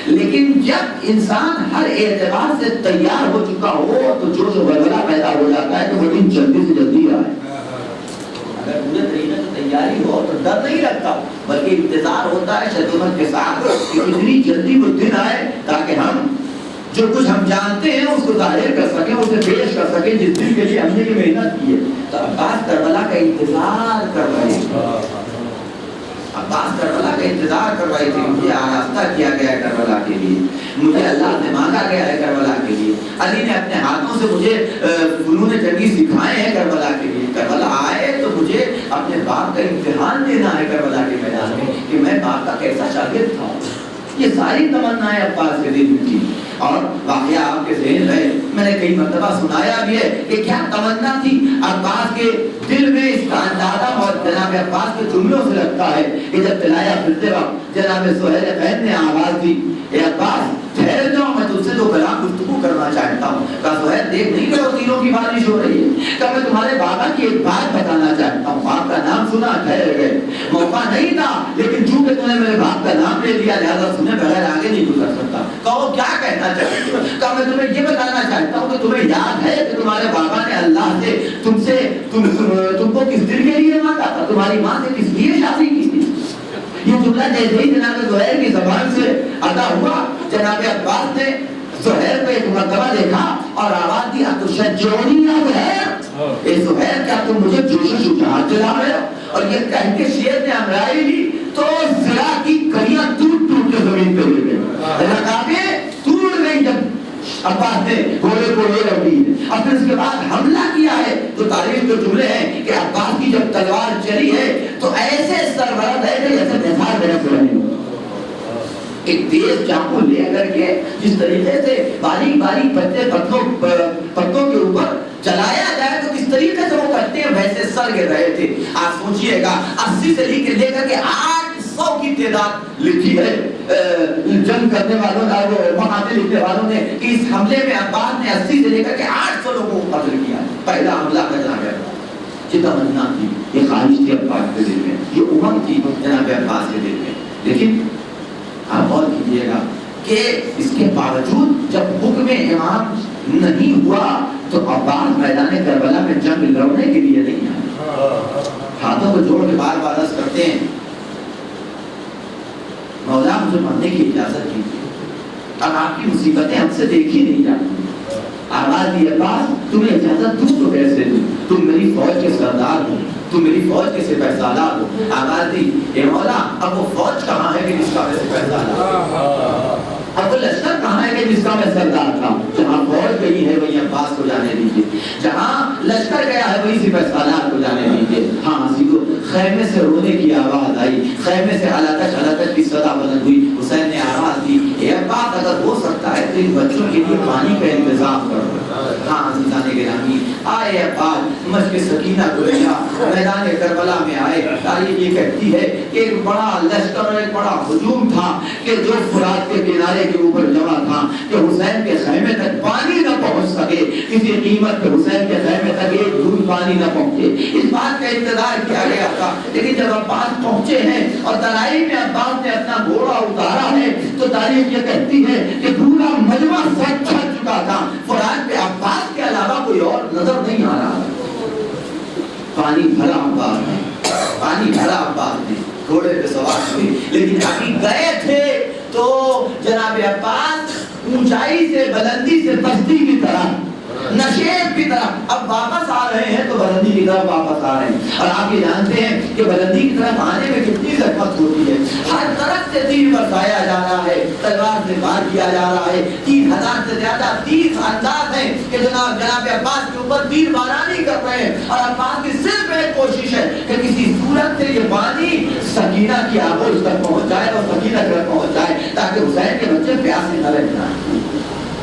[SPEAKER 1] لیکن جب انسان ہر اعتبار سے تیار ہو چکا ہو تو جوش و ولولہ پیدا ہو جاتا ہے کہ وہ دن جلدی سے جلدی آئے. اگر پورے طریقے سے تیاری ہو تو ڈر نہیں لگتا بلکہ انتظار ہوتا ہے شدت کے ساتھ کہ اتنی جلدی وہ دن آئے تاکہ ہم جو کچھ ہم جانتے ہیں اس کو ظاہر کر سکیں، اسے پیش کر سکیں جس دن کے لیے ہم نے یہ محنت کی ہے. تو عباس کربلا کا انتظار کر رہے ہیں. عباس کربلا کا انتظار کر رہے تھے. مجھے آراستہ کیا گیا ہے کربلا کے لیے، مجھے اللہ نے مانگا گیا ہے کربلا کے لیے. علی نے اپنے ہاتھوں سے مجھے فنون جنگی سکھائے ہیں کربلا کے لیے. کربلا آئے تو مجھے اپنے باپ کا امتحان دینا ہے کربلا کے میدان میں کہ میں باپ کا کیسا شاگرد تھا. یہ ساری تمنائیں عباس کے دل میں تھی. اور واقعہ آپ کے ذہن ہے، میں نے کئی مرتبہ سنایا بھی ہے کہ کیا تمنا تھی عباس کے دل میں اس کا اندازہ اور جناب عباس کے جملوں سے لگتا ہے کہ جب چلایا پھرتے وقت جناب سہیل بہن نے آواز دی، اے عباس ٹھہر جاؤ، میں تم سے دو کلام گفتگو کرنا چاہتا ہوں۔ کہا سہیل دیکھ نہیں کرو تینوں کی بارش ہو رہی ہے، کہ میں تمہارے بابا کی ایک بات بتانا چاہتا ہوں۔ باپ کا نام سنا، ٹھہر گئے، موقع نہیں تھا لیکن چونکہ تم نے میرے باپ کا نام لے لیا لہٰذا سنے بغیر آگے نہیں گزر سکتا۔ کہو کیا کہنا چاہتے ہو؟ کہا میں تمہیں یہ بتانا چاہتا ہوں کہ تمہیں یاد ہے کہ تمہارے بابا نے اللہ سے تم کو کس دل کے لیے مانگا تھا، تمہاری ماں سے کس لیے شادی کی تھی؟ یہ جملہ جیسے ہی جناب زہیر کی زبان سے ادا ہوا، جناب عباس نے زہیر کو ایک مرتبہ دیکھا اور آواز دی، اتشجعونی یا زہیر، اے زہیر کیا تم مجھے جوش و شجاعت دلا رہے ہو؟ اور یہ کہہ کے شیر نے امرائی لی تو زرا کی کڑیاں ٹوٹ ٹوٹ کے زمین پہ گر گئی، رکابیں ٹوٹ گئی جب عباس نے گھوڑے کو لے رکھی ہے۔ اور پھر اس کے بعد حملہ کیا ہے تو تاریخ کے جملے ہیں کہ عباس کی جب تلوار چلی ہے تو ایسے سربلند ہے کہ جیسے نثار برس رہے ہو، ایک تیز چاقو لے کر کے جس طریقے سے باریک باریک پتوں کے اوپر چلایا جائے تو کس طریقے سے وہ کرتے ہیں ویسے سر گر رہے تھے۔ آپ سوچئے گا 80 سے لے کر کے 800 کی تعداد لکھی ہے جنگ کرنے والوں نے، مقاتل لکھنے والوں نے، کہ اس حملے میں عباس نے 80 سے لے کر کے 800 لوگوں کو قتل کیا۔ پہلا حملہ کرنا گیا، یہ تمنا تھی، یہ خواہش تھی عباس کے دل میں، یہ امنگ تھی جناب عباس کے دل میں۔ لیکن آپ غور کیجیے گا کہ اس کے باوجود جب حکم امام نہیں ہوا تو عباس میدان کربلا میں جنگ لڑنے کے لیے نہیں آئے، ہاتھوں کو جوڑ کے بار بار عرض کرتے ہیں مولا مجھے مرنے کی اجازت کیجیے، اب آپ کی مصیبتیں ہم سے دیکھی نہیں جاتی۔ آواز دی عباس تمہیں اجازت دوں تو کیسے دوں، تم میری فوج کے سردار ہو، تم میری فوج کے سپہ سالار ہو۔ آواز دی اے مولا اب وہ فوج کہاں ہے کہ جس کا میں سپہ سالار، اب وہ لشکر کہاں ہے کہ جس کا میں سردار تھا؟ جہاں فوج گئی ہے وہی عباس کو جانے دیجیے، جہاں لشکر گیا ہے وہی سپہ سالار کو جانے دیجیے۔ ہاں سیدھو خیمے سے رونے کی آواز آئی، خیمے سے علاتش کی صدا بلند ہوئی۔ حسین نے آواز دی اے عباس اگر ہو سکتا ہے تو ان بچوں کے لیے پانی کا انتظام کرو۔ ہاں عزیزان گرامی آئے عباس مشق سکینہ کو لیا، میدان کربلا میں آئے۔ تاریخ یہ کہتی ہے کہ ایک بڑا لشکر اور ایک بڑا ہجوم تھا کہ جو فرات کے کنارے کے اوپر جمع تھا کہ حسین کے خیمے تک پانی نہ پہنچ سکے، کسی قیمت پہ حسین کے خیمے تک ایک بوند پانی نہ پہنچے۔ اس بات کا انتظار کیا گیا تھا، لیکن جب عباس پہنچے ہیں اور ترائی میں عباس نے اپنا گھوڑا اتارا ہے تو تاریخ یہ کہتی ہے کہ پورا مجمع سچ چھڑ چکا تھا، فرات پہ عباس کے علاوہ کوئی اور نظر نہیں آ رہا۔ پانی بھرا عباس نے، پانی بھرا عباس نے، گھوڑے پہ سوار ہوئے، لیکن ابھی گئے تھے تو جناب عباس اونچائی سے بلندی سے پستی کی طرح نشیب کی طرف اب واپس آ رہے ہیں تو بلندی کی طرف واپس آ رہے ہیں۔ اور آپ یہ جانتے ہیں کہ بلندی کی طرف آنے میں کتنی زحمت ہوتی ہے، ہر طرف سے تیر برسایا جا رہا ہے، تلوار سے وار کیا جا رہا ہے، 3000 سے زیادہ 30 انداز ہیں کہ جناب عباس کے اوپر تیر بارانی کر رہے ہیں۔ اور عباس کی صرف ایک کوشش ہے کہ کسی صورت سے یہ پانی سکینہ کی آگوش تک پہنچ جائے اور سکینہ تک پہنچ جائے تاکہ حسین کے بچے پیاسے نہ رہ جائیں،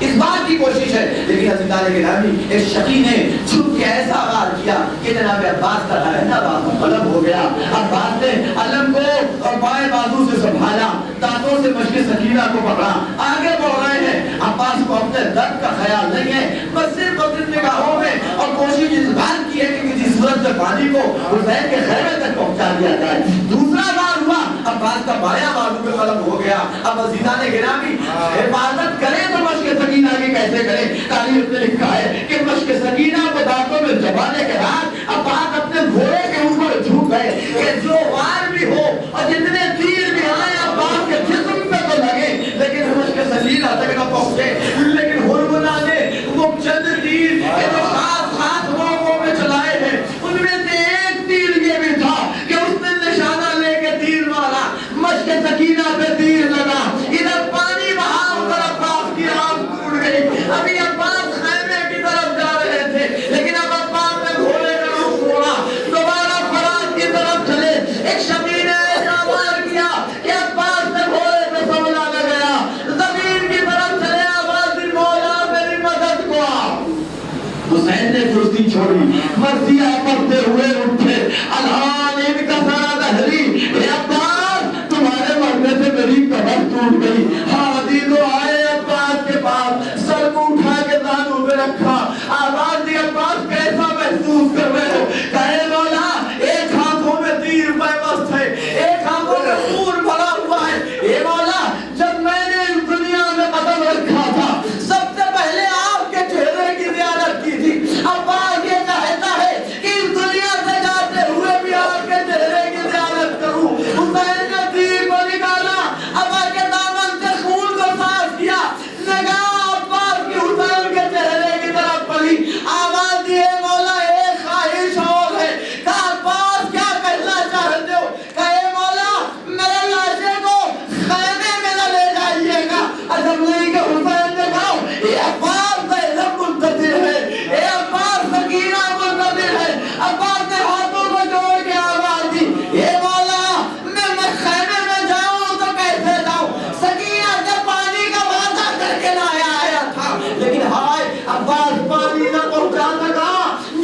[SPEAKER 1] اس بات کی کوشش ہے۔ لیکن عزیزان گرامی ایک شقی نے چھپ کے ایسا وار کیا کہ جناب عباس کا رہنا بازو قلم ہو گیا۔ عباس نے علم کو اور بائیں بازو سے سنبھالا، دانتوں سے مشق سکینہ کو پکڑا، آگے بڑھ رہے ہیں۔ عباس کو اپنے درد کا خیال نہیں ہے، بس صرف اپنی نگاہوں میں اور کوشش اس بات کی ہے کہ کسی صورت سے پانی کو حسین کے خیمے تک پہنچا دیا جائے۔ دوسرا بار ہوا، عباس کا بایاں بازو پہ قلم ہو گیا۔ اب عزیزان گرامی حفاظت کریں تو مشق سکینہ کی کیسے کریں؟ تاریخ نے لکھا ہے کہ مشق سکینہ کو دانتوں میں چبانے کے بعد عباس اپنے گھوڑے کے اوپر جھک گئے کہ جو وار بھی ہو اور جتنے تیر بھی آئے عباس کے جسم پہ تو لگے لیکن مشق سکینہ تک نہ پہنچے۔ لیکن ہرمنا نے وہ چند تیر کہ جو خاص موقعوں میں چلائے ہیں ان میں سے ایک تیر یہ بھی تھا کہ اس نے نشانہ لے کے تیر مارا، مشق سکینہ پہ تیر لگا، ادھر پانی بہا، ادھر عباس کی آنکھ ٹوٹ گئی۔ ابھی عباس خیمے کی طرف جا رہے تھے لیکن اب عباس نے گھوڑے کا رخ موڑا
[SPEAKER 3] مرثیہ پڑھتے ہوئے اٹھے، الان ان کا سارا دہری، اے عباس تمہارے مرنے سے میری کمر ٹوٹ گئی۔ ہادی تو آئے عباس کے پاس، سر کو اٹھا کے دانوں میں رکھا، آواز دی عباس کیسا محسوس کر رہے ہو؟ کہے مولا ایک ہاتھوں میں تیر پیوست ہے، ایک ہاتھوں میں خون بھرا ہوا ہے۔ اے مولا جب میں نے اس دنیا میں قدم رکھا تھا سب سے پہلے آپ کے چہرے کی زیارت کی تھی۔ عباس یہ چاہتا ہے کہ اس دنیا سے جاتے ہوئے بھی آپ کے چہرے کی زیارت کروں۔ حسین نے تیر کو نکالا، ابا کے دامن سے خون کو صاف کیا، نگاہ عباس کی حسین کے چہرے کی طرف پڑی، آواز دی اے مولا ایک خواہش اور ہے۔ کہا عباس کیا کہنا چاہتے ہو؟ کہے مولا میرے لاشے کو خیمے میں نہ لے جائیے گا۔ عجب نہیں کہ حسین نے کہا اے عباس زینب منتظر ہے، اے عباس سکینہ منتظر ہے۔ عباس نے ہاتھوں کو جوڑ کے آواز دی اے مولا میں خیمے میں جاؤں تو کیسے جاؤں؟ سکینہ سے پانی کا وعدہ کر کے لایا آیا تھا، لیکن ہائے عباس پانی نہ پہنچا سکا۔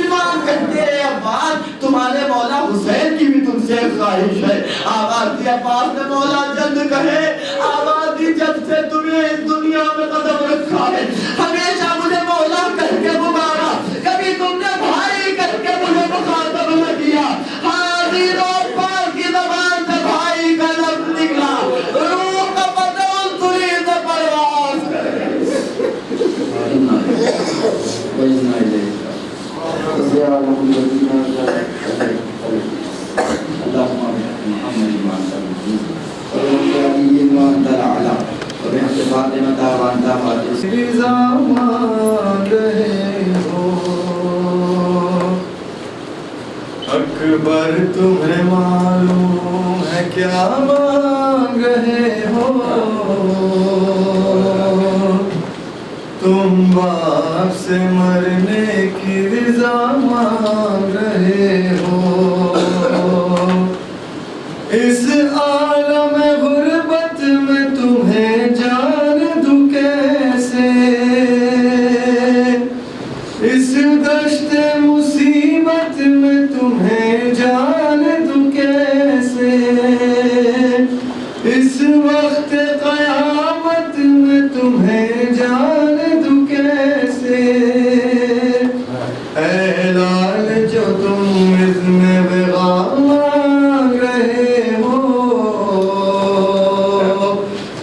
[SPEAKER 3] امام کہتے ہیں عباس تمہارے مولا حسین کی بھی تم سے خواہش ہے۔ آواز دی عباس نے مولا جلد کہے، آواز دی جب سے تمہیں اس دنیا میں قدم رکھا ہے ہمیشہ مجھے مولا کہہ کے پکارا، کبھی تم نے بھائی کہہ کے مجھے مخاطب نہ کیا۔ حاضر و عباس کی زبان سے بھائی کا لفظ نکلا، روح کا بدن سری سے پرواز کرے۔
[SPEAKER 4] اکبر تمہیں معلوم ہے کیا مانگ رہے ہو؟ تم باپ سے مرنے کی رضا مانگ رہے ہو۔ اس عالم غربت میں تمہیں جان دوں کیسے؟ اس دشت مصیبت میں تمہیں جان دوں کیسے؟ اس وقت قیامت میں تمہیں جان دوں کیسے؟ اے لال جو تم اذن بغا مانگ رہے ہو،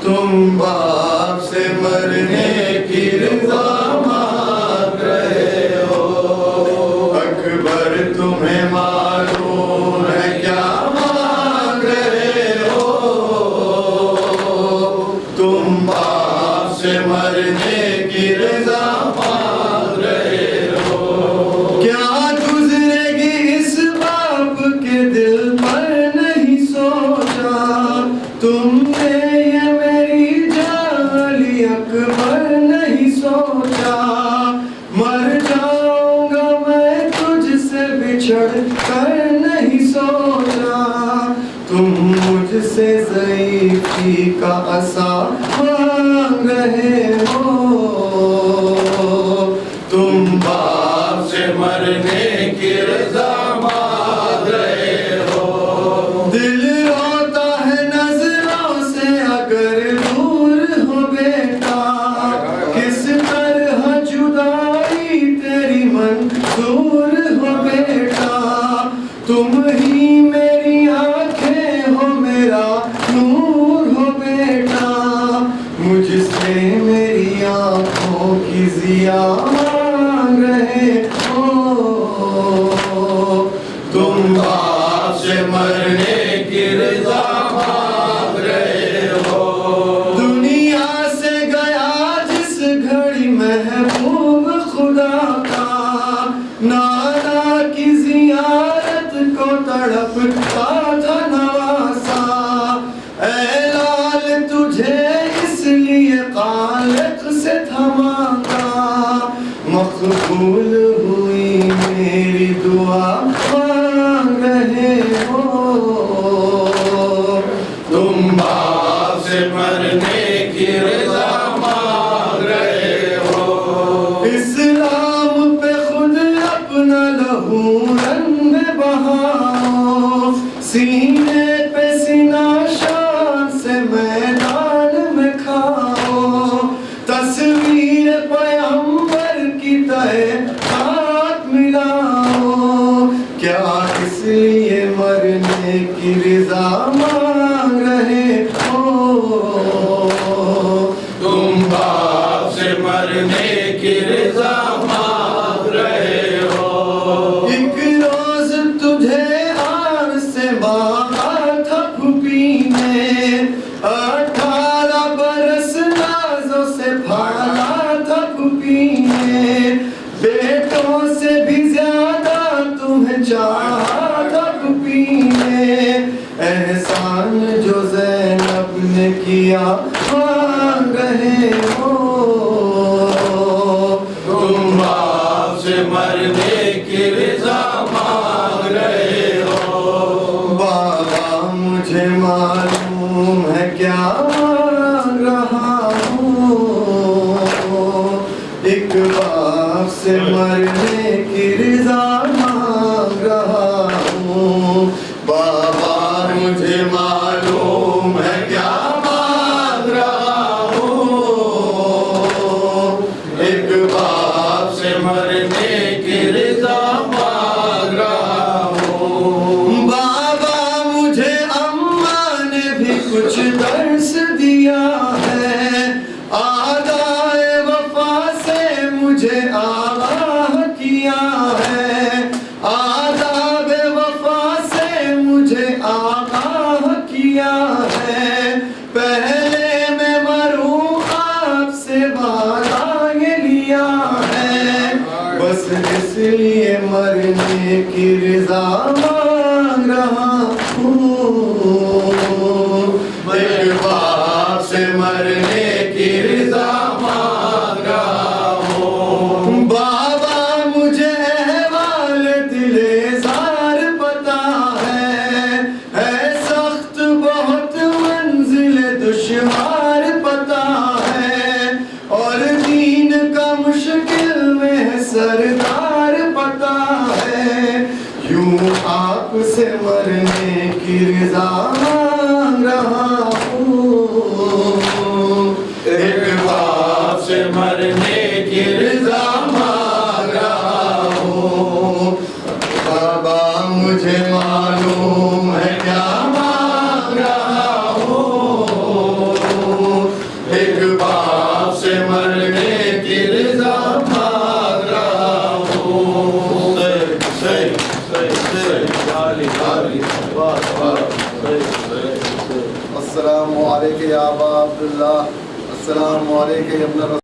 [SPEAKER 4] تم باپ سے مرنے کی رضا مانگ رہے ہو۔ اکبر تمہیں معلوم ہے کیا مانگ رہے ہو؟ تم باپ سے مرنے کی رضا مانگ رہے ہو۔ کیا گزرے گی اس باپ کے دل پر نہیں سوچا تم نے یہ میری جالی اکبر نہیں سوچا؟ مر جاؤں گا میں تجھ سے بچھڑ کر نہیں سوچا، تم مجھ سے ضعیفی کا عصا مانگ رہے ہو۔ تم باپ سے مرنے کی رضا مانگ رہے ہو۔ دل روتا ہے نظروں سے اگر دور ہو بیٹا، کس طرح جدائی تیری منظور ہو بیٹا۔ تم ہی میری آنکھیں ہو میرا نور ہو بیٹا، مجھ سے میری آنکھوں کی ضیا مانگ رہے ہو۔ تم باپ سے مرنے کی رضا مانگ رہے ہو۔ دنیا سے گیا جس گھڑی محبوب خدا کا، نانا کی زیارت کو تڑپتا تھا نواسا۔ اے لال تجھے اس لیے خالق سے تھماتا، مقبول ہوئی میری دعا مانگ رہے ہو۔ تم باپ سے مرنے کی رضا مانگ رہے ہو۔ اسلام پہ خود اپنا لہو اس لیے مرنے کی رضا مانگ رہے ہو
[SPEAKER 3] تم باپ سے مرنے کی رضا مانگ رہے ہو
[SPEAKER 4] ایک روز تجھے آر سے باغا تھا پھوپھی نے 18 برس نازوں سے پھالا تھا پھوپھی نے بیٹوں سے بھی زیادہ تمہیں چاہا تھا پھوپھی نے احسان جو زینب نے کیا مانگ رہے ہو
[SPEAKER 3] تم باپ سے مرنے کی رضا مانگ رہے ہو
[SPEAKER 4] بابا مجھے معلوم ہے کیا مانگ رہا ہوں ایک باپ سے مرنے کی رضا مانگ رہا ہوں بابا مجھے معلوم ہے کیا مانگ رہا ہوں ایک
[SPEAKER 3] باپ سے مرنے کی رضا مانگ رہا ہوں
[SPEAKER 4] بابا مجھے اماں نے بھی کچھ درس دیا ہے آدائے وفا سے مجھے آگاہ کیا ہے آداب وفا سے مجھے آگاہ کیا ہے پہلے میں مروں آپ سے وعدہ یہ لیا ہے بس اس لیے مرنے کی رضا مانگ رہا ہوں
[SPEAKER 3] ایک باپ سے مرنے کی رضا مانگ رہا ہوں
[SPEAKER 4] بابا مجھے احوال دل زار پتا ہے سخت بہت منزل دشوار پتا ہے اور دین کا مشکل میں سردار پتا ہے یوں آپ سے مرنے کی رضا مانگ رہا ہوں
[SPEAKER 3] ایک باپ سے مرنے کی رضا مانگ رہا ہوں
[SPEAKER 4] بابا مجھے معلوم ہے کیا مانگ رہا ہوں
[SPEAKER 3] ایک باپ سے مرنے کی رضا مانگ رہا ہوں
[SPEAKER 4] السلام علیکم یا ابا عبداللہ السلام علیکم یا ابن